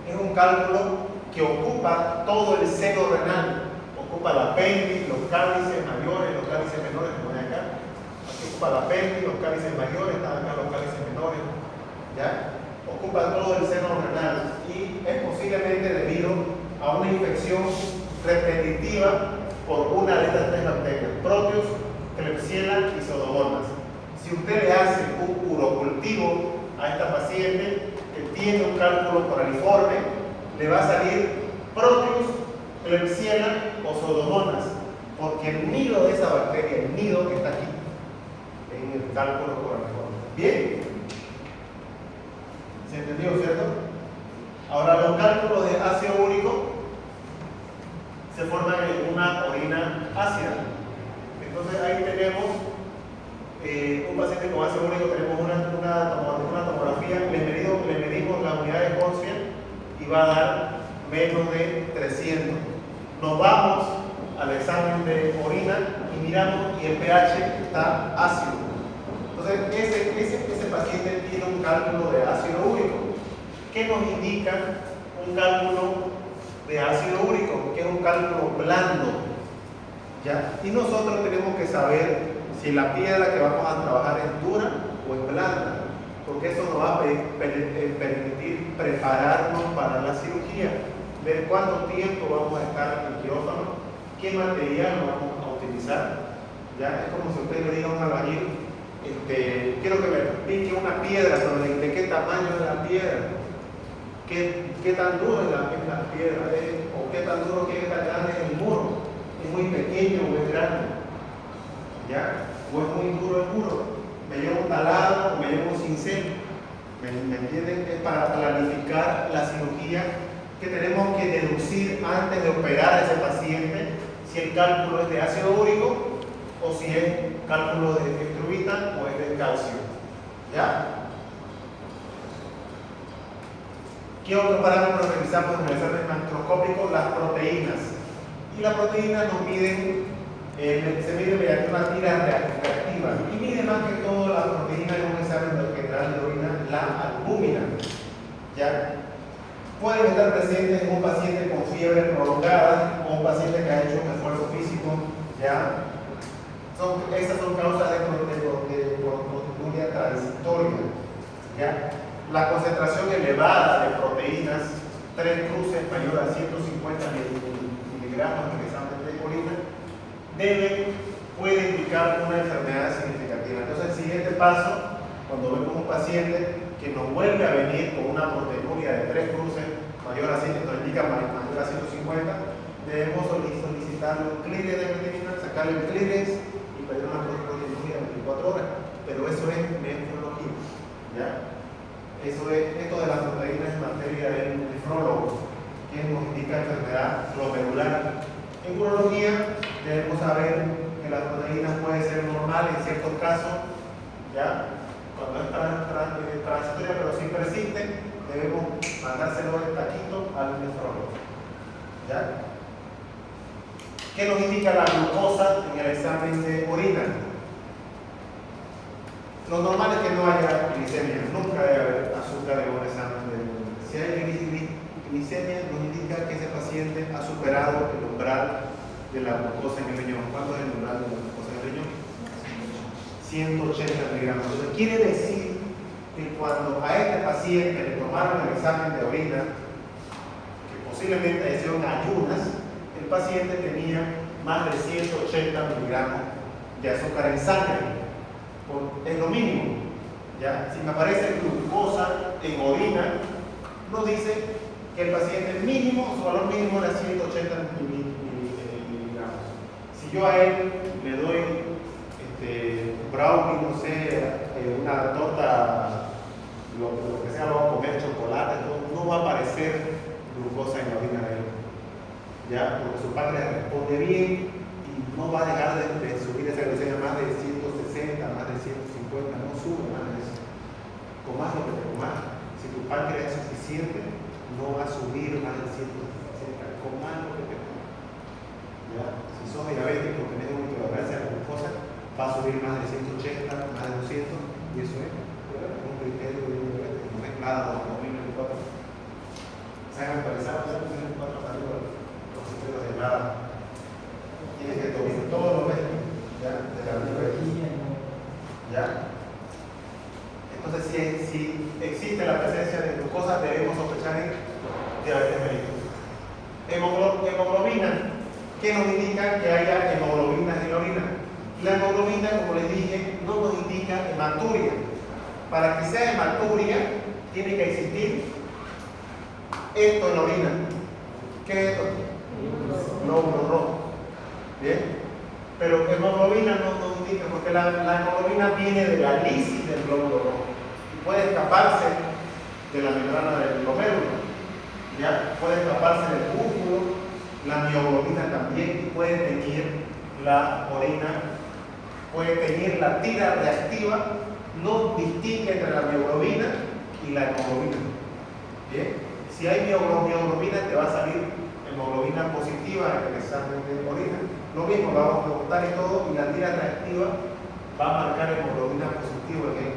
es un cálculo que ocupa todo el seno renal. Ocupa la pelvis, los cálices mayores, los cálices menores, como ven acá. Aquí ocupa la pelvis, los cálices mayores, están acá los cálices menores. ¿Ya? Ocupa todo el seno renal y es posiblemente debido a una infección repetitiva por una de estas 3 bacterias, Proteus, Klebsiella y Pseudomonas. Si usted le hace un urocultivo a esta paciente que tiene un cálculo coraliforme, le va a salir Proteus, Klebsiella o Pseudomonas, porque el nido de esa bacteria, el nido está aquí, en el cálculo coraliforme. ¿Bien? ¿Se entendió, cierto? Ahora, los cálculos de ácido úrico se forman en una orina ácida. Entonces ahí tenemos un paciente con ácido úrico, tenemos una tomografía, le medimos la unidad de Gaussian y va a dar menos de 300. Nos vamos al examen de orina y miramos y el pH está ácido. Entonces ese paciente tiene un cálculo de ácido úrico. ¿Qué nos indica un cálculo de ácido úrico? Que es un cálculo blando. ¿Ya? Y nosotros tenemos que saber si la piedra que vamos a trabajar es dura o es blanda, porque eso nos va a permitir prepararnos para la cirugía, ver cuánto tiempo vamos a estar en el quirófano, qué material vamos a utilizar. ¿Ya? Es como si usted le diga a un albañil, quiero que me pique una piedra, pero ¿de qué tamaño es la piedra? ¿Qué tan duro es la piedra? ¿O qué tan duro, qué tan grande es el muro? ¿Es muy pequeño o es grande? ¿Ya? ¿O es muy duro el muro? ¿Me llevo un taladro o me llevo un cincel? ¿Me entienden? Es para planificar la cirugía que tenemos que deducir antes de operar a ese paciente si el cálculo es de ácido úrico o si es cálculo de estrubita o es de calcio. ¿Ya? ¿Qué otro parámetro revisamos en el examen macroscópico? Las proteínas. Y las proteínas nos miden, se mide mediante una tira reactiva. Y mide más que todo la proteína en un examen general de orina, la albúmina. ¿Ya? Pueden estar presentes en un paciente con fiebre prolongada o un paciente que ha hecho un esfuerzo físico. ¿Ya? Esas son causas de proteinuria transitoria. ¿Ya? La concentración elevada de proteínas, 3 cruces mayor a 150 miligramos en examen de orina, puede indicar una enfermedad significativa. Entonces, el siguiente paso, cuando vemos un paciente que nos vuelve a venir con una proteinuria de 3 cruces mayor a 100, nos indica mayor a 150, debemos solicitarle un clearance de creatinina, sacarle el clearance y pedir una proteinuria de 24 horas. Pero eso es nefrología. ¿Ya? Esto de las proteínas es materia del nefrólogo, que nos indica enfermedad glomerular. En urología debemos saber que las proteínas puede ser normal en ciertos casos, ¿ya? Cuando es transitoria pero sí persiste, debemos mandárselo el taquito al nefrólogo, ¿ya? ¿Qué nos indica la glucosa en el examen de orina? Lo normal es que no haya glicemia, nunca debe haber azúcar en un examen de orina. Si hay glicemia, nos indica que ese paciente ha superado el umbral de la glucosa en el riñón. ¿Cuánto es el umbral de la glucosa en el riñón? 180 miligramos. Entonces quiere decir que cuando a este paciente le tomaron el examen de orina, que posiblemente hicieron ayunas, el paciente tenía más de 180 miligramos de azúcar en sangre. Es lo mínimo. ¿Ya? Si me aparece glucosa en orina, nos dice que el paciente mínimo, su valor mínimo era 180 miligramos. Si yo a él le doy brownie, no sé, una torta, lo que sea, lo va a comer, chocolate, no va a aparecer glucosa en la orina de él. ¿Ya? Porque su páncreas responde bien y no va a dejar de subir esa glucemia más de 160, más de 150, no sube más de eso. Comas lo que te comas. Si tu páncreas es suficiente, no va a subir más de 160. Comas lo que te comas. ¿Ya? Si sos diabético, tenés una intolerancia a la glucosa, va a subir más de 180, más de 200, y eso es un criterio de diabetes. No es nada de 2024. Se han actualizado ya en 2024 salió los criterios de nada. Tienes que tomar todos los meses, ¿ya? De la diabetes. ¿Ya? Entonces, si existe la presencia de glucosa, debemos sospechar en diabetes mellitus. Hemoglobina, ¿qué nos indica que haya hemoglobina en la orina? La hemoglobina, como les dije, no nos indica hematuria. Para que sea hematuria, tiene que existir esto en la orina. ¿Qué es esto? Glóbulo rojo. ¿Bien? Pero hemoglobina no nos indica, porque la hemoglobina viene de la lisis del glóbulo rojo y puede escaparse de la membrana del glomérulo, ¿ya? Puede escaparse del músculo, la mioglobina también, y puede teñir la orina, puede teñir la tira reactiva, no distingue entre la mioglobina y la hemoglobina. ¿Bien? Si hay mioglobina, te va a salir hemoglobina positiva en el examen de orina. Lo mismo, lo vamos a preguntar y todo, y la tira reactiva va a marcar hemoglobina positiva en él,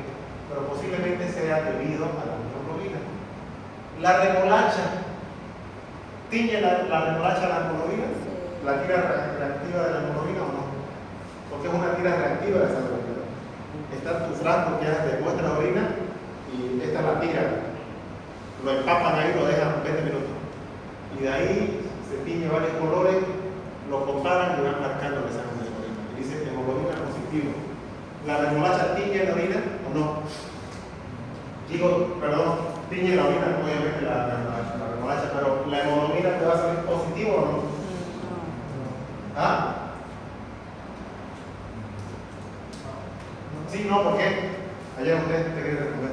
pero posiblemente sea debido a la hemoglobina. La remolacha, ¿tiñe la remolacha la hemoglobina? ¿La tira reactiva de la hemoglobina o no? Porque es una tira reactiva de esa hemoglobina. Está tu frasco que es de vuestra orina y esta es la tira. Lo empapan ahí, lo dejan 20 minutos. Y de ahí se tiñe varios colores, lo comparan y van marcando el examen de orina. Y dice hemoglobina positivo. ¿La remolacha tiñe la orina o no? Digo, perdón, tiñe la orina, obviamente la remolacha, pero ¿la hemoglobina te va a salir positivo o no? ¿Ah? Sí, no, ¿por qué? Ayer usted te quiere responder.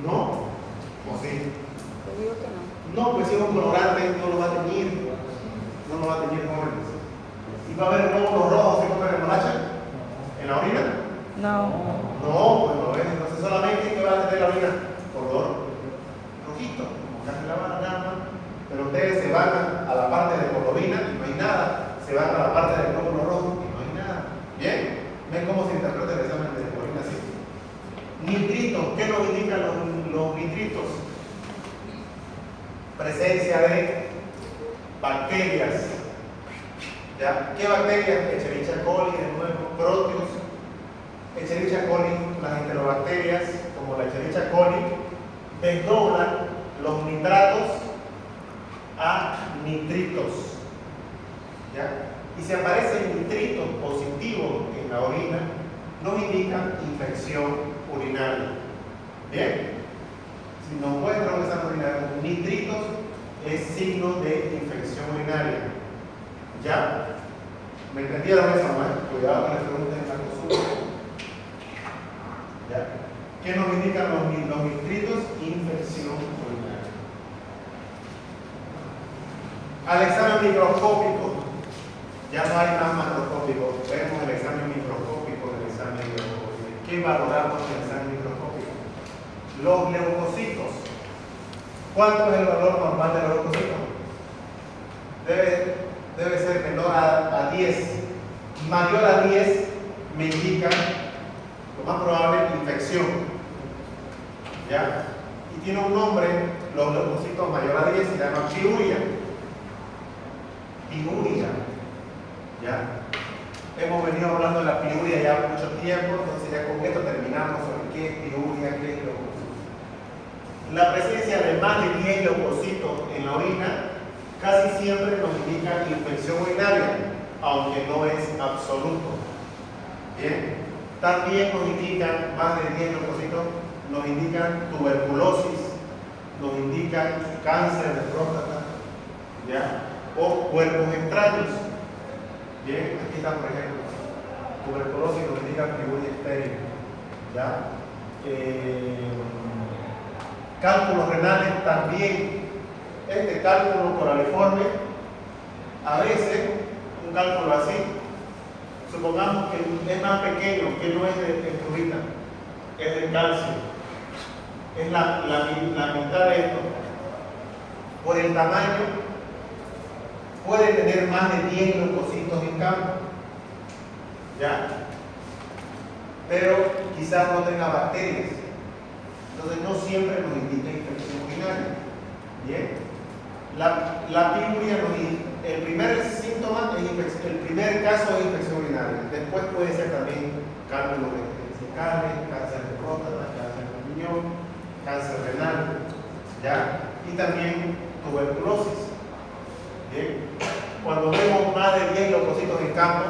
¿No? ¿O sí? Yo digo que no. No, pues si es un colorante, no lo va a teñir. No lo va a teñir jóvenes. ¿Y va a haber glóbulos rojos si come remolacha? ¿En la orina? No. No, pues no ves. Entonces solamente que va a tener la orina color rojito, como casi la banana. Pero ustedes se van a la parte de hemoglobina y no hay nada. Se van a la parte del glóbulo rojo y no hay nada. ¿Bien? ¿Ven cómo se interpreta el examen de orina así? Nitritos. ¿Qué nos indican los nitritos? Presencia de bacterias. ¿Ya? ¿Qué bacterias? Escherichia coli, de nuevo, Proteus. Escherichia coli, las enterobacterias, como la Escherichia coli, desdoblan los nitratos a nitritos. ¿Ya? Y si aparecen nitritos positivos en la orina, nos indican infección urinaria. ¿Bien? Si nos muestra un examen urinario con nitritos, es signo de infección urinaria. ¿Ya? ¿Me entendieron eso, no? Cuidado con las preguntas en la consulta. ¿Ya? ¿Qué nos indican los nitritos? Infección urinaria. Al examen microscópico, Ya no hay más macroscópico, vemos el examen microscópico del examen leucocítico. ¿Qué valoramos en el examen microscópico? Los leucocitos. ¿Cuánto es el valor normal de los leucocitos? Debe ser menor a 10. Mayor a 10 me indica, lo más probable, infección. ¿Ya? Y tiene un nombre, los leucocitos mayor a 10 se llama piuria. Piuria. ¿Ya? Hemos venido hablando de la piuria ya mucho tiempo, entonces ya con esto terminamos sobre qué es piuria, qué es leucocito. La presencia de más de 10 leucocitos en la orina casi siempre nos indica infección urinaria, aunque no es absoluto. Bien, también nos indican más de 10 leucocitos, nos indican tuberculosis, nos indican cáncer de próstata, ¿ya? O cuerpos extraños. Bien, aquí está por ejemplo, tuberculosis nos indica piuria estéril, ¿ya? Cálculos renales también. Este cálculo coraliforme, a veces un cálculo así, supongamos que es más pequeño, que no es de fluida, es de calcio, es la mitad de esto. Por el tamaño, puede tener más de 10 leucocitos en campo, ¿ya? Pero quizás no tenga bacterias, entonces no siempre nos indica infección urinaria. Bien. La piuria, el primer síntoma es el primer caso es infección urinaria. Después puede ser también cálculo fecales, cáncer de próstata, cáncer de riñón, cáncer renal, ¿ya? Y también tuberculosis. Bien. Cuando vemos más de 10 leucocitos en campo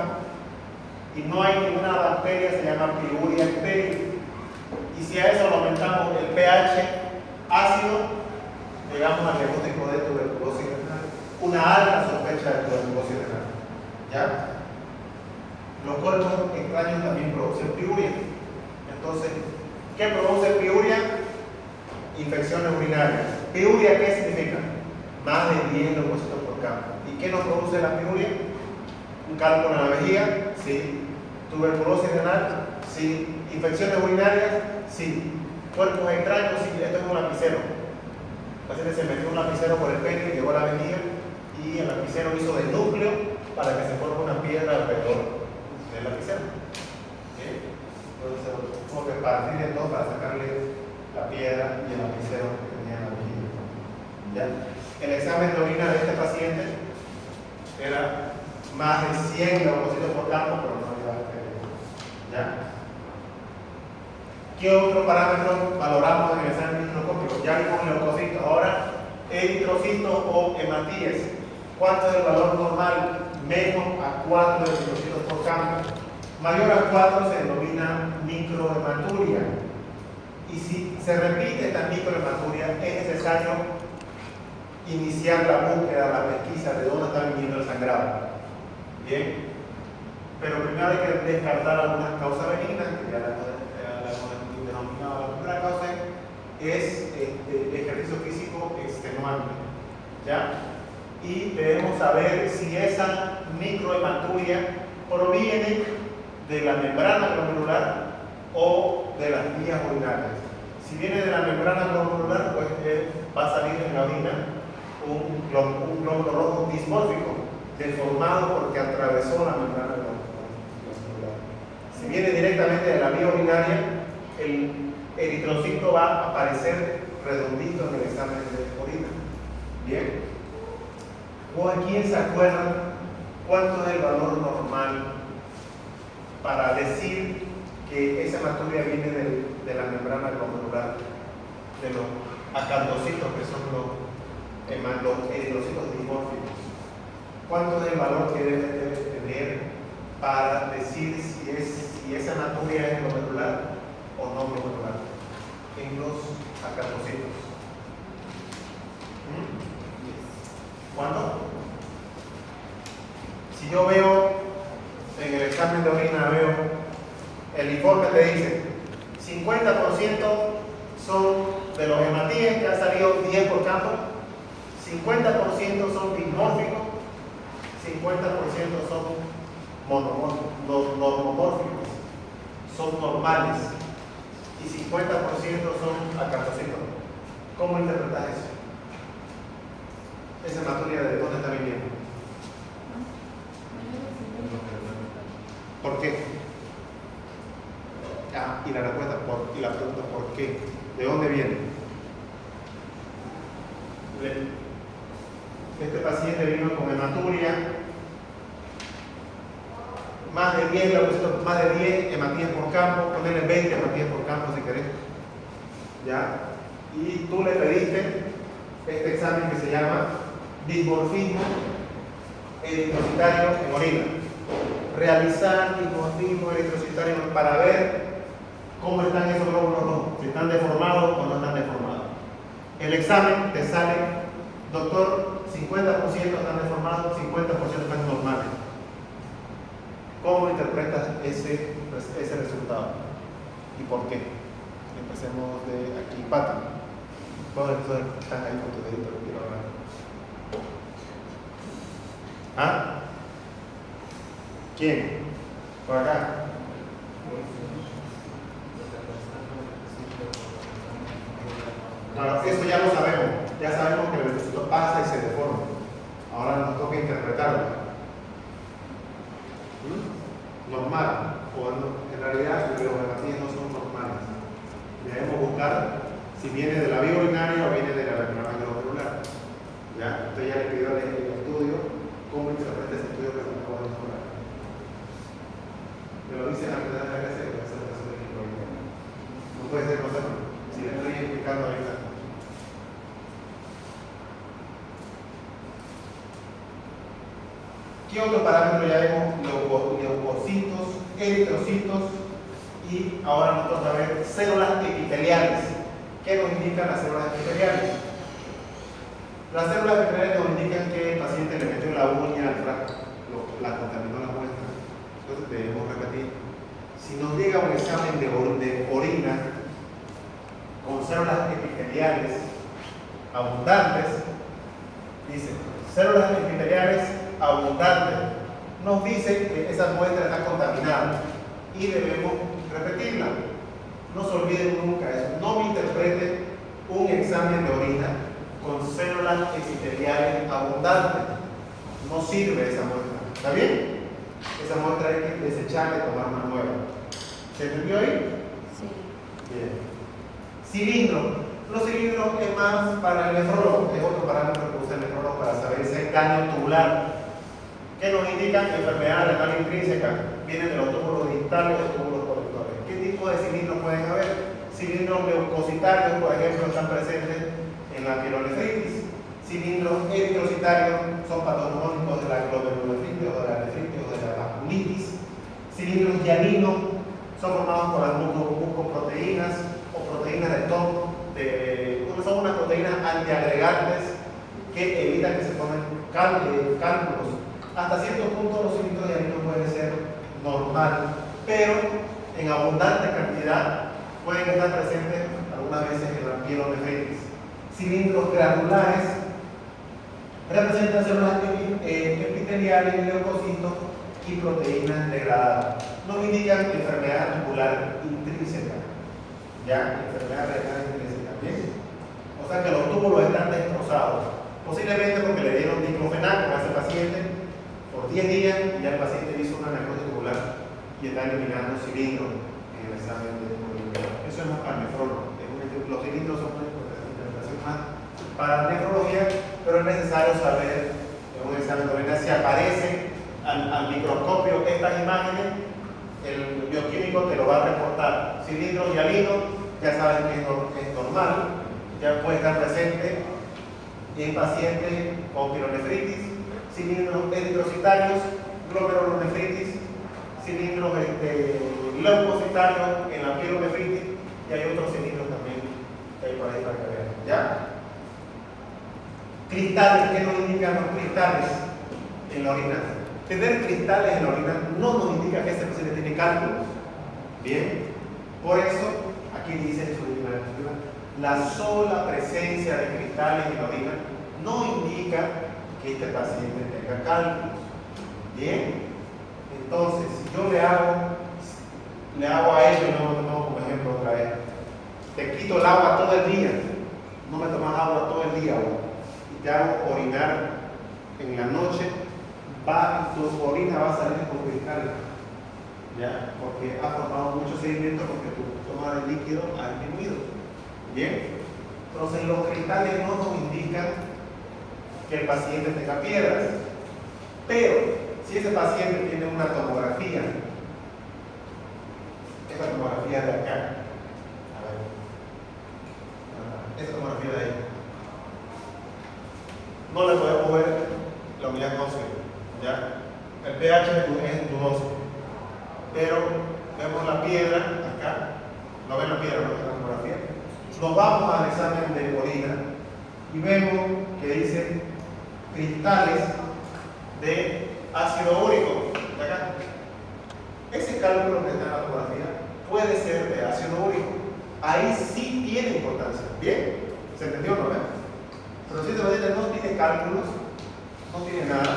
y no hay ninguna bacteria, se llama piuria estéril. Y si a eso le aumentamos el pH ácido, llegamos al diagnóstico de tuberculosis renal, una alta sospecha de tuberculosis renal. ¿Ya? Los cuerpos extraños también producen piuria. Entonces, ¿qué produce piuria? Infecciones urinarias. ¿Piuria qué significa? Más de 10 leucocitos por campo. ¿Y qué nos produce la piuria? Un cálculo en la vejiga, sí. Tuberculosis renal, sí. Infecciones urinarias, sí. Cuerpos extraños, sí. Esto es un lapicero. El paciente se metió un lapicero por el pene, llegó a la vejiga y el lapicero hizo de núcleo para que se forme una piedra alrededor del lapicero. ¿Sí? Entonces tuvo que partir de todo para sacarle la piedra y el lapicero que tenía en la vejiga. ¿Ya? El examen de orina de este paciente era más de 100 leucocitos por campo, pero no había bacterias. ¿Ya? ¿Qué otro parámetro valoramos en el examen microscópico? Ya vimos leucocitos, ahora eritrocitos o hematíes. ¿Cuánto es el valor normal? Menos a 4 eritrocitos por campo. Mayor a 4 se denomina microhematuria. Y si se repite esta microhematuria, es necesario iniciar la búsqueda, la pesquisa de dónde está viniendo el sangrado. Bien, pero primero hay que descartar algunas causas benignas, que ya la denominaba. La primera causa es ejercicio físico extenuante, ¿ya? Y debemos saber si esa microhematuria proviene de la membrana glomerular o de las vías urinarias. Si viene de la membrana glomerular, pues va a salir en la orina un glóbulo rojo dismórfico, deformado porque atravesó la membrana glomerular. Si viene directamente de la vía urinaria, el eritrocito va a aparecer redondito en el examen de orina. Bien. ¿Quién se acuerda cuánto es el valor normal para decir que esa hematuria viene de la membrana glomerular, de los acantocitos, que son los eritrocitos dimórficos? ¿Cuánto es el valor que debe tener para decir si esa hematuria es glomerular o no glomerular en los acantocitos? ¿Cuánto? Si yo veo en el examen de orina, el informe te dice 50% son de los hematíes que han salido 10 por campo, 50% son dimórficos, 50% son normomórficos, son normales, y 50% son acantocitos. ¿Cómo interpretas eso? Esa hematúria, ¿de dónde está viniendo? ¿Por qué? Y la respuesta, y la pregunta, ¿por qué? ¿De dónde viene? Este paciente vino con hematuria, más de 10 hematías por campo, ponerle 20 hematías por campo si querés. ¿Ya? Y tú le pediste este examen que se llama dimorfismo eritrocitario en orina. Realizar dimorfismo eritrocitario para ver cómo están esos glóbulos rojos, si están deformados o no están deformados. El examen te sale, doctor, 50% están deformados, 50% están normales. ¿Cómo interpretas ese resultado? ¿Y por qué? Empecemos de aquí, Pato. Todos están ahí con tu dedito, lo quiero hablar. ¿Ah? ¿Quién? ¿Por acá? Claro, eso ya lo sabemos. Ya sabemos que el eritrocito pasa y se deforma. Ahora nos toca interpretarlo. Normal, o en realidad los hematíes no son normales. Debemos buscar si viene de la vía urinaria o viene de la membrana glomerular. ¿Ya? Usted ya le pidió el estudio, ¿cómo interpreta ese estudio que se acaba de mejorar? Me lo dicen antes de la clase de presentación del equipo. No puede ser cosa, si le estoy explicando ahorita. ¿Qué otro parámetro ya vemos? Leucocitos, eritrocitos y ahora nos toca ver células epiteliales. ¿Qué nos indican las células epiteliales? Las células epiteliales nos indican que el paciente le metió la uña al frasco, la contaminó la muestra. Entonces debemos repetir. Si nos llega un examen de orina con células epiteliales abundantes, dice células epiteliales abundante, nos dice que esa muestra está contaminada y debemos repetirla. No se olviden nunca eso. No me interprete un examen de orina con células epiteliales abundantes. No sirve esa muestra. ¿Está bien? Esa muestra hay que desecharla y tomar una nueva. ¿Se entendió ahí? Sí. Bien. Cilindro. Los cilindros es más para el nefrólogo, es otro parámetro que usa el nefrólogo para saber si hay daño tubular. ¿Qué nos indican? Enfermedad renal intrínseca. Vienen de los túbulos distales o túbulos colectores. ¿Qué tipo de cilindros pueden haber? Cilindros leucocitarios, por ejemplo, están presentes en la pielonefritis. Cilindros eritrocitarios son patognomónicos de la glomerulonefritis o de la nefritis o de la vasculitis. Cilindros llaninos son formados por las mucoproteínas o proteínas de TOM. Son unas proteínas antiagregantes que evitan que se formen cálculos. Hasta cierto punto los cilindros llaninos pueden ser normal, pero en abundante cantidad pueden estar presentes algunas veces en la pielonefritis. Cilindros granulares representan células epiteliales, leucocitos y proteínas degradadas. Nos indican enfermedad tubular intrínseca. ¿Ya? Enfermedad renal intrínseca. ¿Bien? O sea que los túbulos están destrozados. Posiblemente porque le dieron diclofenaco a ese paciente por 10 días y ya el paciente hizo una necrosis tubular y está eliminando cilindros en el examen de nefrología. Eso es más para el nefrólogo. Los cilindros son una interpretación más para nefrología, pero es necesario saber en un examen de orina si aparecen al microscopio estas imágenes, el bioquímico te lo va a reportar. Cilindros llaninos, ya saben que es normal, ya puede estar presente en pacientes con pielonefritis, cilindros eritrocitarios, glomerulonefritis, cilindros leucocitarios en la pielonefritis y hay otros cilindros también que hay por ahí para que vean. ¿Ya? Cristales, ¿qué nos indican los cristales en la orina? Tener cristales en la orina no nos indica que ese paciente tiene cálculos. Bien, por eso aquí dice en su literatura, la sola presencia de cristales en la orina no indica que este paciente tenga cálculos. Bien, entonces, si yo le hago a ellos, no lo tomamos como ejemplo otra vez, te quito el agua todo el día, no me tomas agua todo el día, y te hago orinar en la noche, tu orina va a salir con cristal, ¿ya? Porque ha formado mucho sedimento porque tu toma de líquido ha disminuido. Bien, entonces los cristales no nos indican que el paciente tenga piedras, pero si ese paciente tiene una tomografía, esta tomografía de acá, a ver, esta tomografía de ahí, no le podemos ver la unidad ósea, ¿ya? El pH es dudoso, pero vemos la piedra acá, no ven la piedra, no ven la tomografía. Nos vamos al examen de orina y vemos que dice cristales de ácido úrico, de acá. Ese cálculo que está en la tomografía puede ser de ácido úrico. Ahí sí tiene importancia. ¿Bien? ¿Se entendió, no? Pero si este no tiene cálculos, no tiene nada,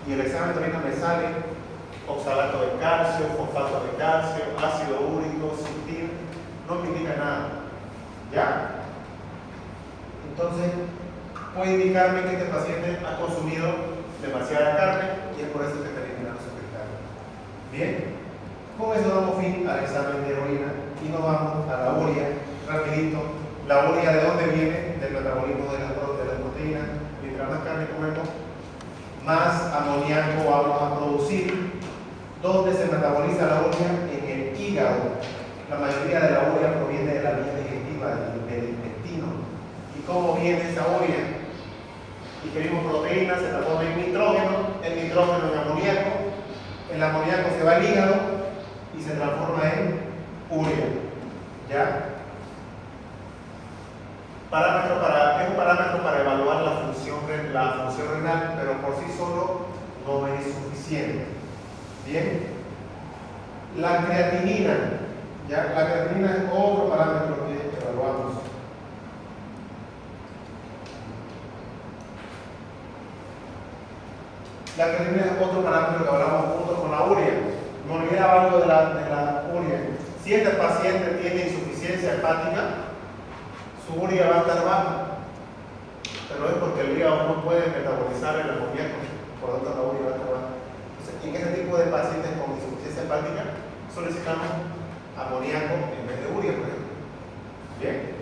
y el examen de orina me sale oxalato de calcio, fosfato de calcio, ácido úrico, citin, no me indica nada. ¿Ya? Entonces, puede indicarme que este paciente ha consumido demasiada carne y es por eso que está eliminando su cristales. Bien, con eso damos fin al examen de orina y nos vamos a la urea. Rapidito, la urea ¿de dónde viene? Del metabolismo de las proteínas. Mientras más carne comemos, más amoníaco vamos a producir. ¿Dónde se metaboliza la urea? En el hígado. La mayoría de la urea proviene de la vía digestiva, del intestino. ¿Y cómo viene esa urea? Ingerimos proteínas, se transforma en nitrógeno, el nitrógeno en amoníaco, el amoníaco se va al hígado y se transforma en urea. ¿Ya? Es un parámetro para evaluar la función renal, pero por sí solo no es suficiente. Bien. La creatinina, ¿ya? La creatinina es otro parámetro que evaluamos. La creatinina es otro parámetro que hablamos junto con la urea. Me olvidaba algo de la urea. Si este paciente tiene insuficiencia hepática, su urea va a estar baja, pero es porque el hígado no puede metabolizar el amoníaco, por lo tanto la urea va a estar baja. Entonces, en este tipo de pacientes con insuficiencia hepática solicitamos amoníaco en vez de urea, por ejemplo. Bien.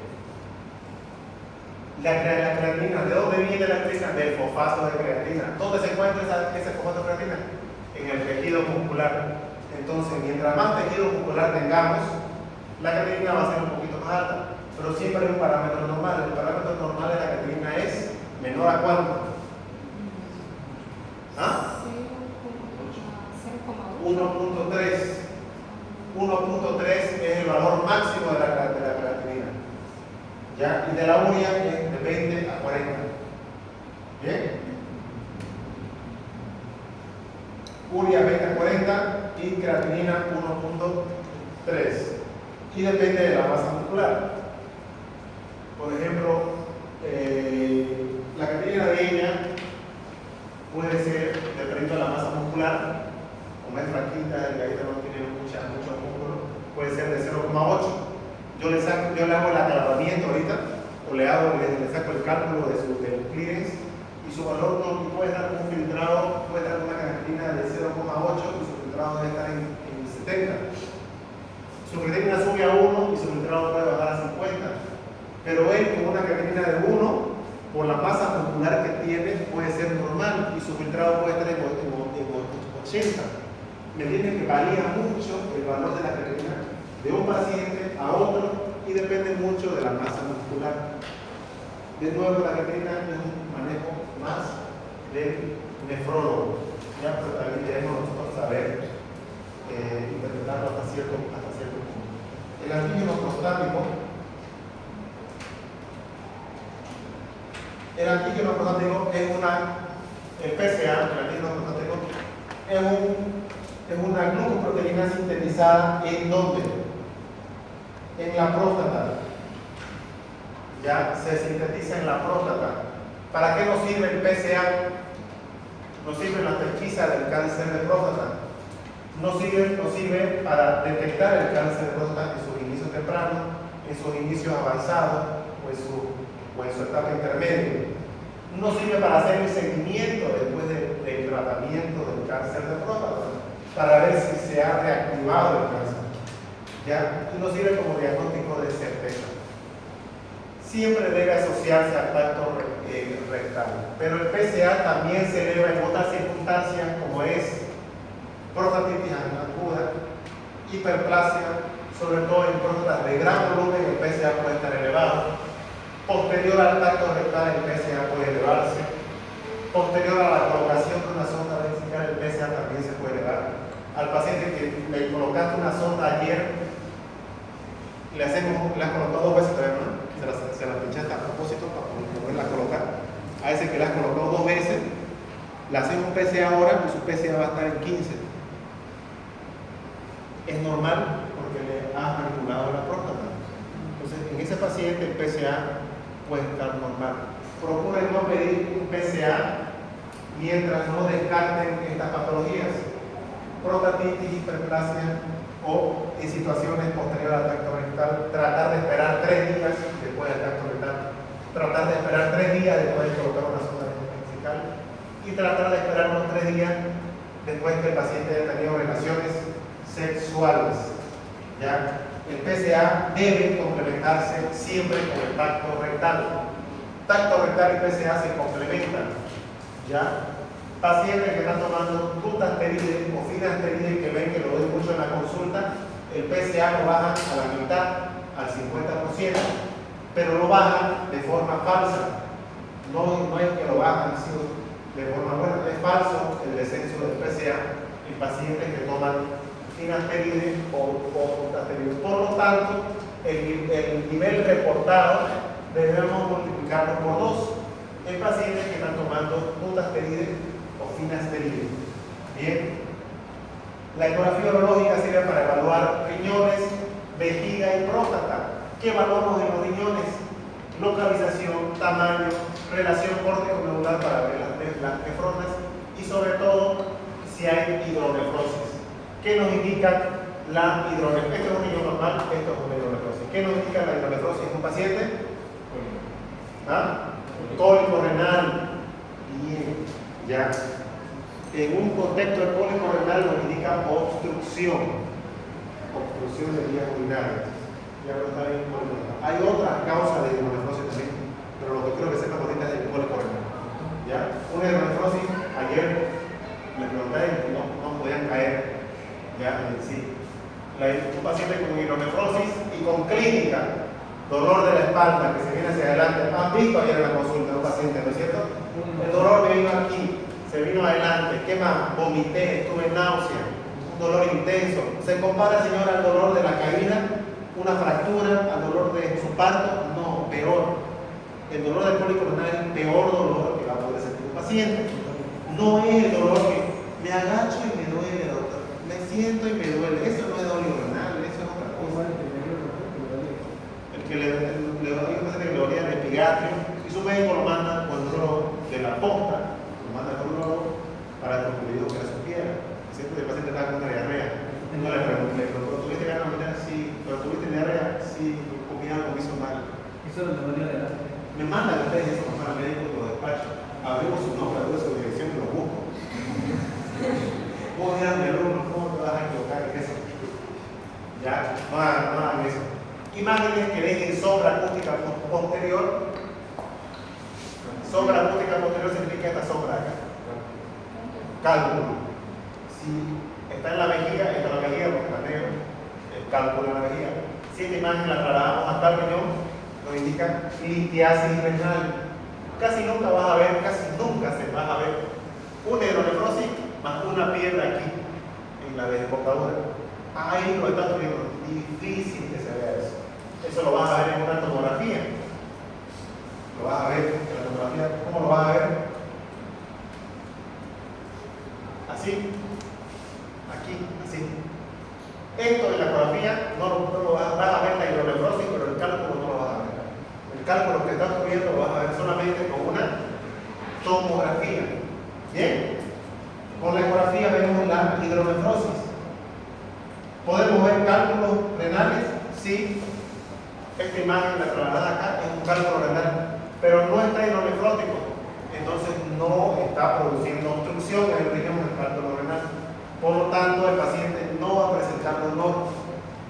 La creatina, ¿de dónde viene la creatina? Del fosfato de creatina. ¿Dónde se encuentra ese fosfato de creatina? En el tejido muscular. Entonces, mientras más tejido muscular tengamos, la creatina va a ser un poquito más alta. Pero siempre hay un parámetro normal. El parámetro normal de la creatinina es menor a ¿cuánto? ¿Ah? 1.3. 1.3 es el valor máximo de la creatinina. ¿Ya? Y de la urea es de 20 a 40. ¿Bien? Urea 20 a 40 y creatinina 1.3. Y depende de la masa muscular. Por ejemplo, la creatinina de ella puede ser, dependiendo de la masa muscular, como es flaquita, delgadita, no tiene mucho músculo, puede ser de 0,8. Yo le hago el aclaramiento ahorita, o le saco el cálculo del clearance, y su valor no puede dar un filtrado, puede dar una creatinina de 0,8 y su filtrado debe estar en 70. Su creatinina sube a 1 y su filtrado puede bajar a 50. Pero él con una creatinina de 1, por la masa muscular que tiene, puede ser normal y su filtrado puede estar en 80. Me entienden que varía mucho el valor de la creatinina de un paciente a otro y depende mucho de la masa muscular. De nuevo, la creatinina es un manejo más del nefrólogo. Ya, pero también debemos nosotros saber interpretarlo hasta cierto punto. El antígeno prostático. El antígeno prostático es el PSA, el antígeno prostático, es una glucoproteína sintetizada ¿en dónde? En la próstata. Ya se sintetiza en la próstata. ¿Para qué nos sirve el PSA? nos sirve en la pesquisa del cáncer de próstata, nos sirve para detectar el cáncer de próstata en sus inicios tempranos, en sus inicios avanzados o en su etapa intermedia. Nos sirve para hacer el seguimiento después del tratamiento del cáncer de próstata, para ver si se ha reactivado el cáncer. ¿Ya? Y nos sirve como diagnóstico de certeza. Siempre debe asociarse al tacto rectal, pero el PSA también se eleva en otras circunstancias como es prostatitis aguda, hiperplasia, sobre todo en próstatas de gran volumen el PSA puede estar elevado. Posterior al tacto rectal el PSA puede elevarse. Posterior a la colocación de una sonda vesical el PSA también se puede elevar. Al paciente que le colocaste una sonda ayer, le has colocado 2 veces todavía, ¿no? Se la pinchaste a propósito para volverla a colocar. A ese que le has colocado 2 veces, le hacemos un PSA ahora y su PSA va a estar en 15. Es normal porque le has manipulado la próstata. Entonces, en ese paciente el PSA puede estar normal. Procuren no pedir un PSA mientras no descarten estas patologías: prostatitis, hiperplasia, o en situaciones posteriores al tacto rectal, tratar de esperar 3 días después del tacto rectal, tratar de esperar 3 días después de colocar una sonda vesical y tratar de esperar unos 3 días después que el paciente haya tenido relaciones sexuales. ¿Ya? El PSA debe complementarse siempre con el tacto rectal. Tacto rectal y PSA se complementan. ¿Ya? Pacientes que están tomando dutasteride o finasteride, que ven que lo doy mucho en la consulta, el PSA lo bajan a la mitad, al 50%, pero lo bajan de forma falsa. No es que lo bajan así de forma buena, es falso el descenso del PSA en pacientes que toman finasteride o dutasteride. Por lo tanto, el nivel reportado debemos multiplicarlo por 2 en pacientes que están tomando dutasteride o finasteride. Bien. La ecografía urológica sirve para evaluar riñones, vejiga y próstata. ¿Qué evaluamos en los riñones? Localización, tamaño, relación córtico-medular para ver las nefronas y sobre todo si hay hidronefrosis. ¿Qué nos indica la hidronefrosis? Esto es un riñón normal, esto es una hidronefrosis. ¿Qué nos indica la hidronefrosis en un paciente? ¿Ah? Cólico renal. Bien. Ya. En un contexto de cólico renal nos indica obstrucción de vías urinarias. Ya no está bien. Hay otras causas de hidronefrosis también, pero lo que quiero que sepan ahorita es el cólico renal. ¿Ya? Una hidronefrosis, ayer me pregunté y no podían caer ya en sí. Un paciente con hidronefrosis y con clínica, dolor de la espalda que se viene hacia adelante. Han visto ayer en la consulta un paciente, ¿no es cierto? El dolor me vino aquí, se vino adelante. ¿Qué más? Vomité, tuve náusea, un dolor intenso. ¿Se compara, señora, al dolor de la caída? ¿Una fractura? ¿Al dolor de su parto? No, peor. El dolor del cólico renal es el peor dolor que va a poder sentir un paciente. No es el dolor que me agacho y me duele, doctor. Me siento y me duele. Eso no es dolor renal, eso es otra cosa. El que le dolía el epigastrio y su médico lo manda con dolor de la posta, lo manda con dolor para que el fluido que se supiera. Siempre el paciente estaba con una diarrea. No le pregunté, ¿pero tuviste ganas de mirar? Sí. ¿Pero tuviste diarrea? Sí. Comí algo que hizo mal. Eso es lo que me da. Me mandan ustedes eso para el médico y lo despacho. Abrimos su nombre, abrimos su dirección y lo busco. Vos dirás, mi alumno, ¿cómo te vas a equivocar en eso? Ya, no hagan eso. Imágenes que dejen sombra acústica posterior. Sombra acústica posterior significa esta sombra acá. Cálculo. Si está en la vejiga, está en la vejiga porque está negro. El cálculo en la vejiga. Si esta imagen la trasladamos hasta el riñón, nos indica litiasis renal. Casi nunca vas a ver, una hidronefrosis más una piedra aquí en la desembocadura. Ahí lo está viendo, difícil que se vea eso. Eso lo vas a ver en una tomografía. Lo vas a ver en la tomografía. ¿Cómo lo vas a ver? Así. Aquí, así. Esto en la ecografía no lo vas a ver la hidronefrosis, pero el cálculo no lo vas a ver. El cálculo que estás viendo lo vas a ver solamente con una tomografía. Bien, Con la ecografía vemos la hidronefrosis. ¿Podemos ver cálculos renales? Sí. Esta imagen, la trasladada acá, es un cálculo renal, pero no está hidronefrótico. Entonces no está produciendo obstrucción en el riñón del cálculo renal. Por lo tanto, el paciente no va a presentar dolor.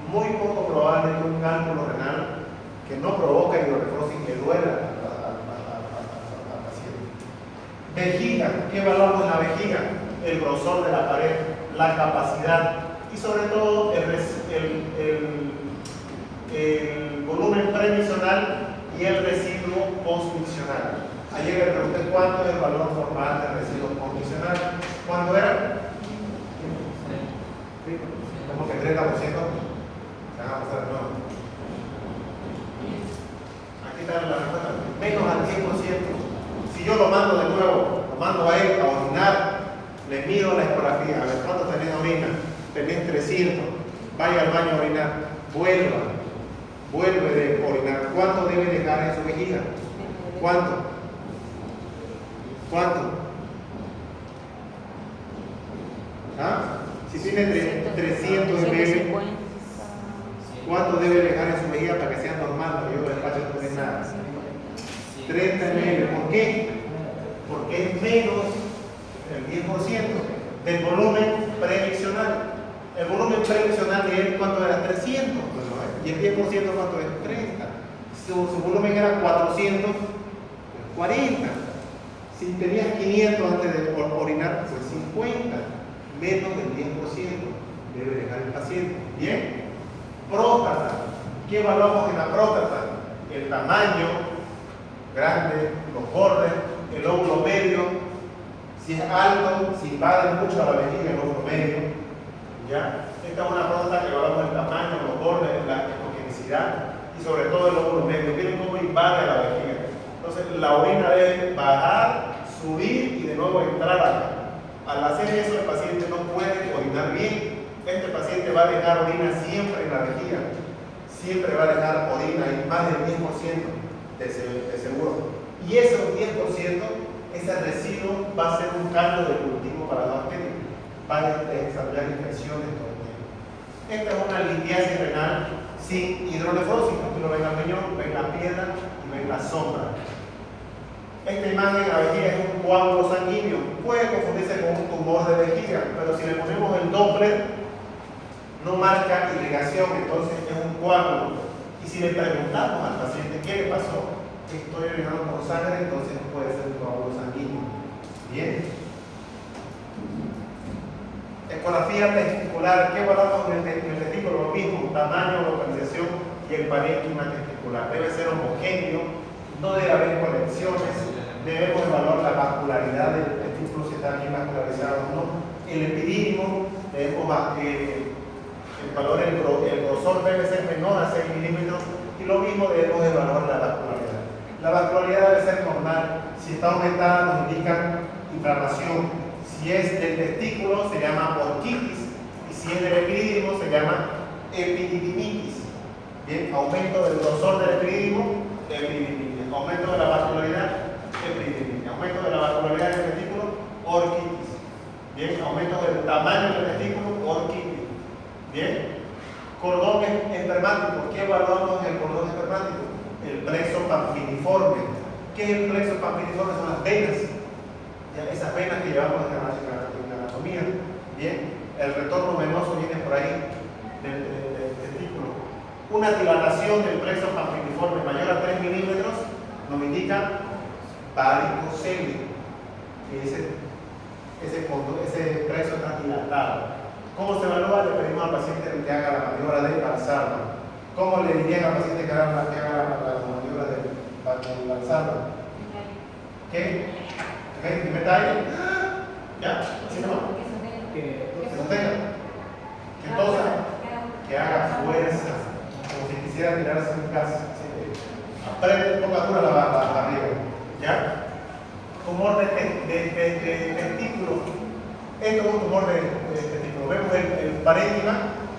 Muy poco probable que un cálculo renal que no provoca hidronefrosis que duela al paciente. Vejiga, ¿qué evaluamos en la vejiga? El grosor de la pared, la capacidad y sobre todo el volumen previsional y el residuo postvisional. Ayer le pregunté cuánto es el valor normal del residuo postvisional. ¿Cuánto era? Como que 30%. Se van a pasar de nuevo. Aquí está la respuesta. Menos al 10%. Si yo lo mando de nuevo, lo mando a él a orinar, le mido la ecografía, a ver cuánto tenés orina, tenés 300, vaya al baño a orinar, vuelve de orinar, ¿cuánto debe dejar en su vejiga? ¿Cuánto? ¿Ah? Si tiene 300 ml, ¿cuánto debe dejar en su vejiga para que sea normal? Yo en el despacho no tengo nada. 30 ml, ¿por qué? Porque es menos el 10% del volumen previsional. El volumen previsional de él, ¿cuánto era? 300. Y el 10% ¿cuánto es? 30. Su volumen era 400, 40. Si tenías 500 antes de orinar, pues 50. Menos del 10% debe dejar el paciente. Bien. Próstata. ¿Qué evaluamos en la próstata? El tamaño grande, los bordes, el óvulo medio. Si es alto, si invade mucho a la vejiga, el óvulo medio. ¿Ya? Esta es una próstata que evaluamos el tamaño, los bordes, la estogenicidad y sobre todo el óvulo medio. Miren cómo invade la vejiga. Entonces la orina debe bajar, subir y de nuevo entrar acá. Al hacer eso el paciente no puede orinar bien. Este paciente va a dejar orina siempre en la vejiga. Siempre va a dejar orina y más del 10% de seguro. Y ese 10%, ese residuo va a ser un caldo de cultivo para la bacteria. Va a desarrollar infecciones todo el tiempo. Esta es una litiasis renal sin hidronefrosis. Aquí lo ven al riñón, ven la piedra y ven la sombra. Esta imagen en la vejiga es un coágulo sanguíneo. Puede confundirse con un tumor de vejiga, pero si le ponemos el Doppler, no marca irrigación, entonces es un coágulo. Y si le preguntamos al paciente qué le pasó, estoy orinando por sangre, entonces puede ser un coágulo sanguíneo. Bien. Ecografía testicular, ¿qué evaluamos en el testículo? Lo mismo, tamaño, localización y el parénquima testicular. Debe ser homogéneo, no debe haber conexiones, debemos evaluar la vascularidad del testículo, si está bien vascularizado o no. El epidídimo, debemos evaluar el grosor debe ser menor a 6 milímetros y lo mismo debemos evaluar la vascularidad. La vascularidad debe ser normal, si está aumentada nos indica inflamación. Si es del testículo se llama orquitis y si es del epidídimo se llama epididimitis. Bien, aumento del grosor del epidídimo, epididimitis. Aumento de la vascularidad, epididimitis. Aumento de la vascularidad del testículo, orquitis. Bien, aumento del tamaño del testículo, orquitis. Bien, cordón espermático. ¿Qué evaluamos en el cordón espermático? El plexo pampiniforme. ¿Qué es el plexo pampiniforme? Son las venas. Ya, esas venas que llevamos en la anatomía. Bien, el retorno venoso viene por ahí del testículo. Una dilatación del plexo pampiniforme mayor a 3 milímetros nos indica varicocele, que ese plexo está dilatado. ¿Cómo se evalúa? Le pedimos al paciente que haga la maniobra de Valsalva. ¿Cómo le dirían al paciente que haga la maniobra de Valsalva? ¿Qué? ¿Me metalle? ¿Ya? ¿Sí no? Que sostenga. Que tosa. Que haga fuerza. Como si quisiera tirarse un gas. Aprende, ponga dura la barriga. ¿Ya? Tumor de testículo. Esto es un tumor de testículo. Vemos el parénquima,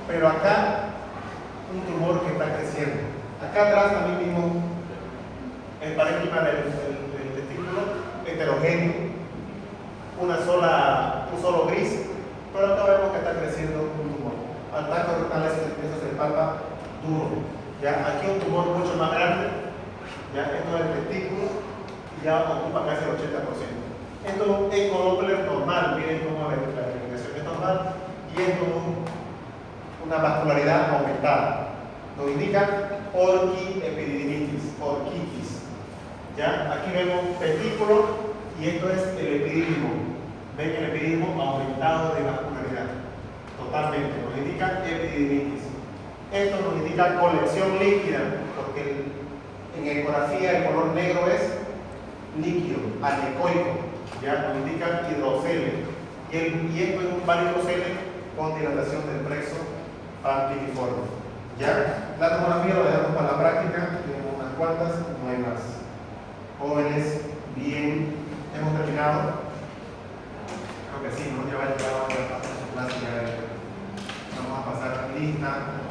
pero acá un tumor que está creciendo. Acá atrás también vimos el parénquima del testículo heterogéneo, una sola un solo gris, pero acá vemos que está creciendo un tumor. Al tacto rectal eso se palpa duro. ¿Ya? Aquí un tumor mucho más grande, ya esto es el testículo, y ya ocupa casi el 80%. Esto es un ecodoppler normal, miren cómo la investigación es normal, y esto es una vascularidad aumentada. Nos indica orquiepididimitis, orquitis. ¿Ya? Aquí vemos testículo y esto es el epidídimo. Ven el epidídimo aumentado de vascularidad. Totalmente, nos indica epididimitis. Esto nos indica colección líquida, porque en ecografía el color negro es líquido, anecoico. Ya nos indica hidrocele. Y esto es un varicocele con dilatación del plexo pantiliforme. Ya, la tomografía lo dejamos para la práctica, tenemos unas cuantas, no hay más. Jóvenes, bien, hemos terminado. Creo que sí, ¿no? Ya va a llegar a su clase, ya vamos a pasar lista.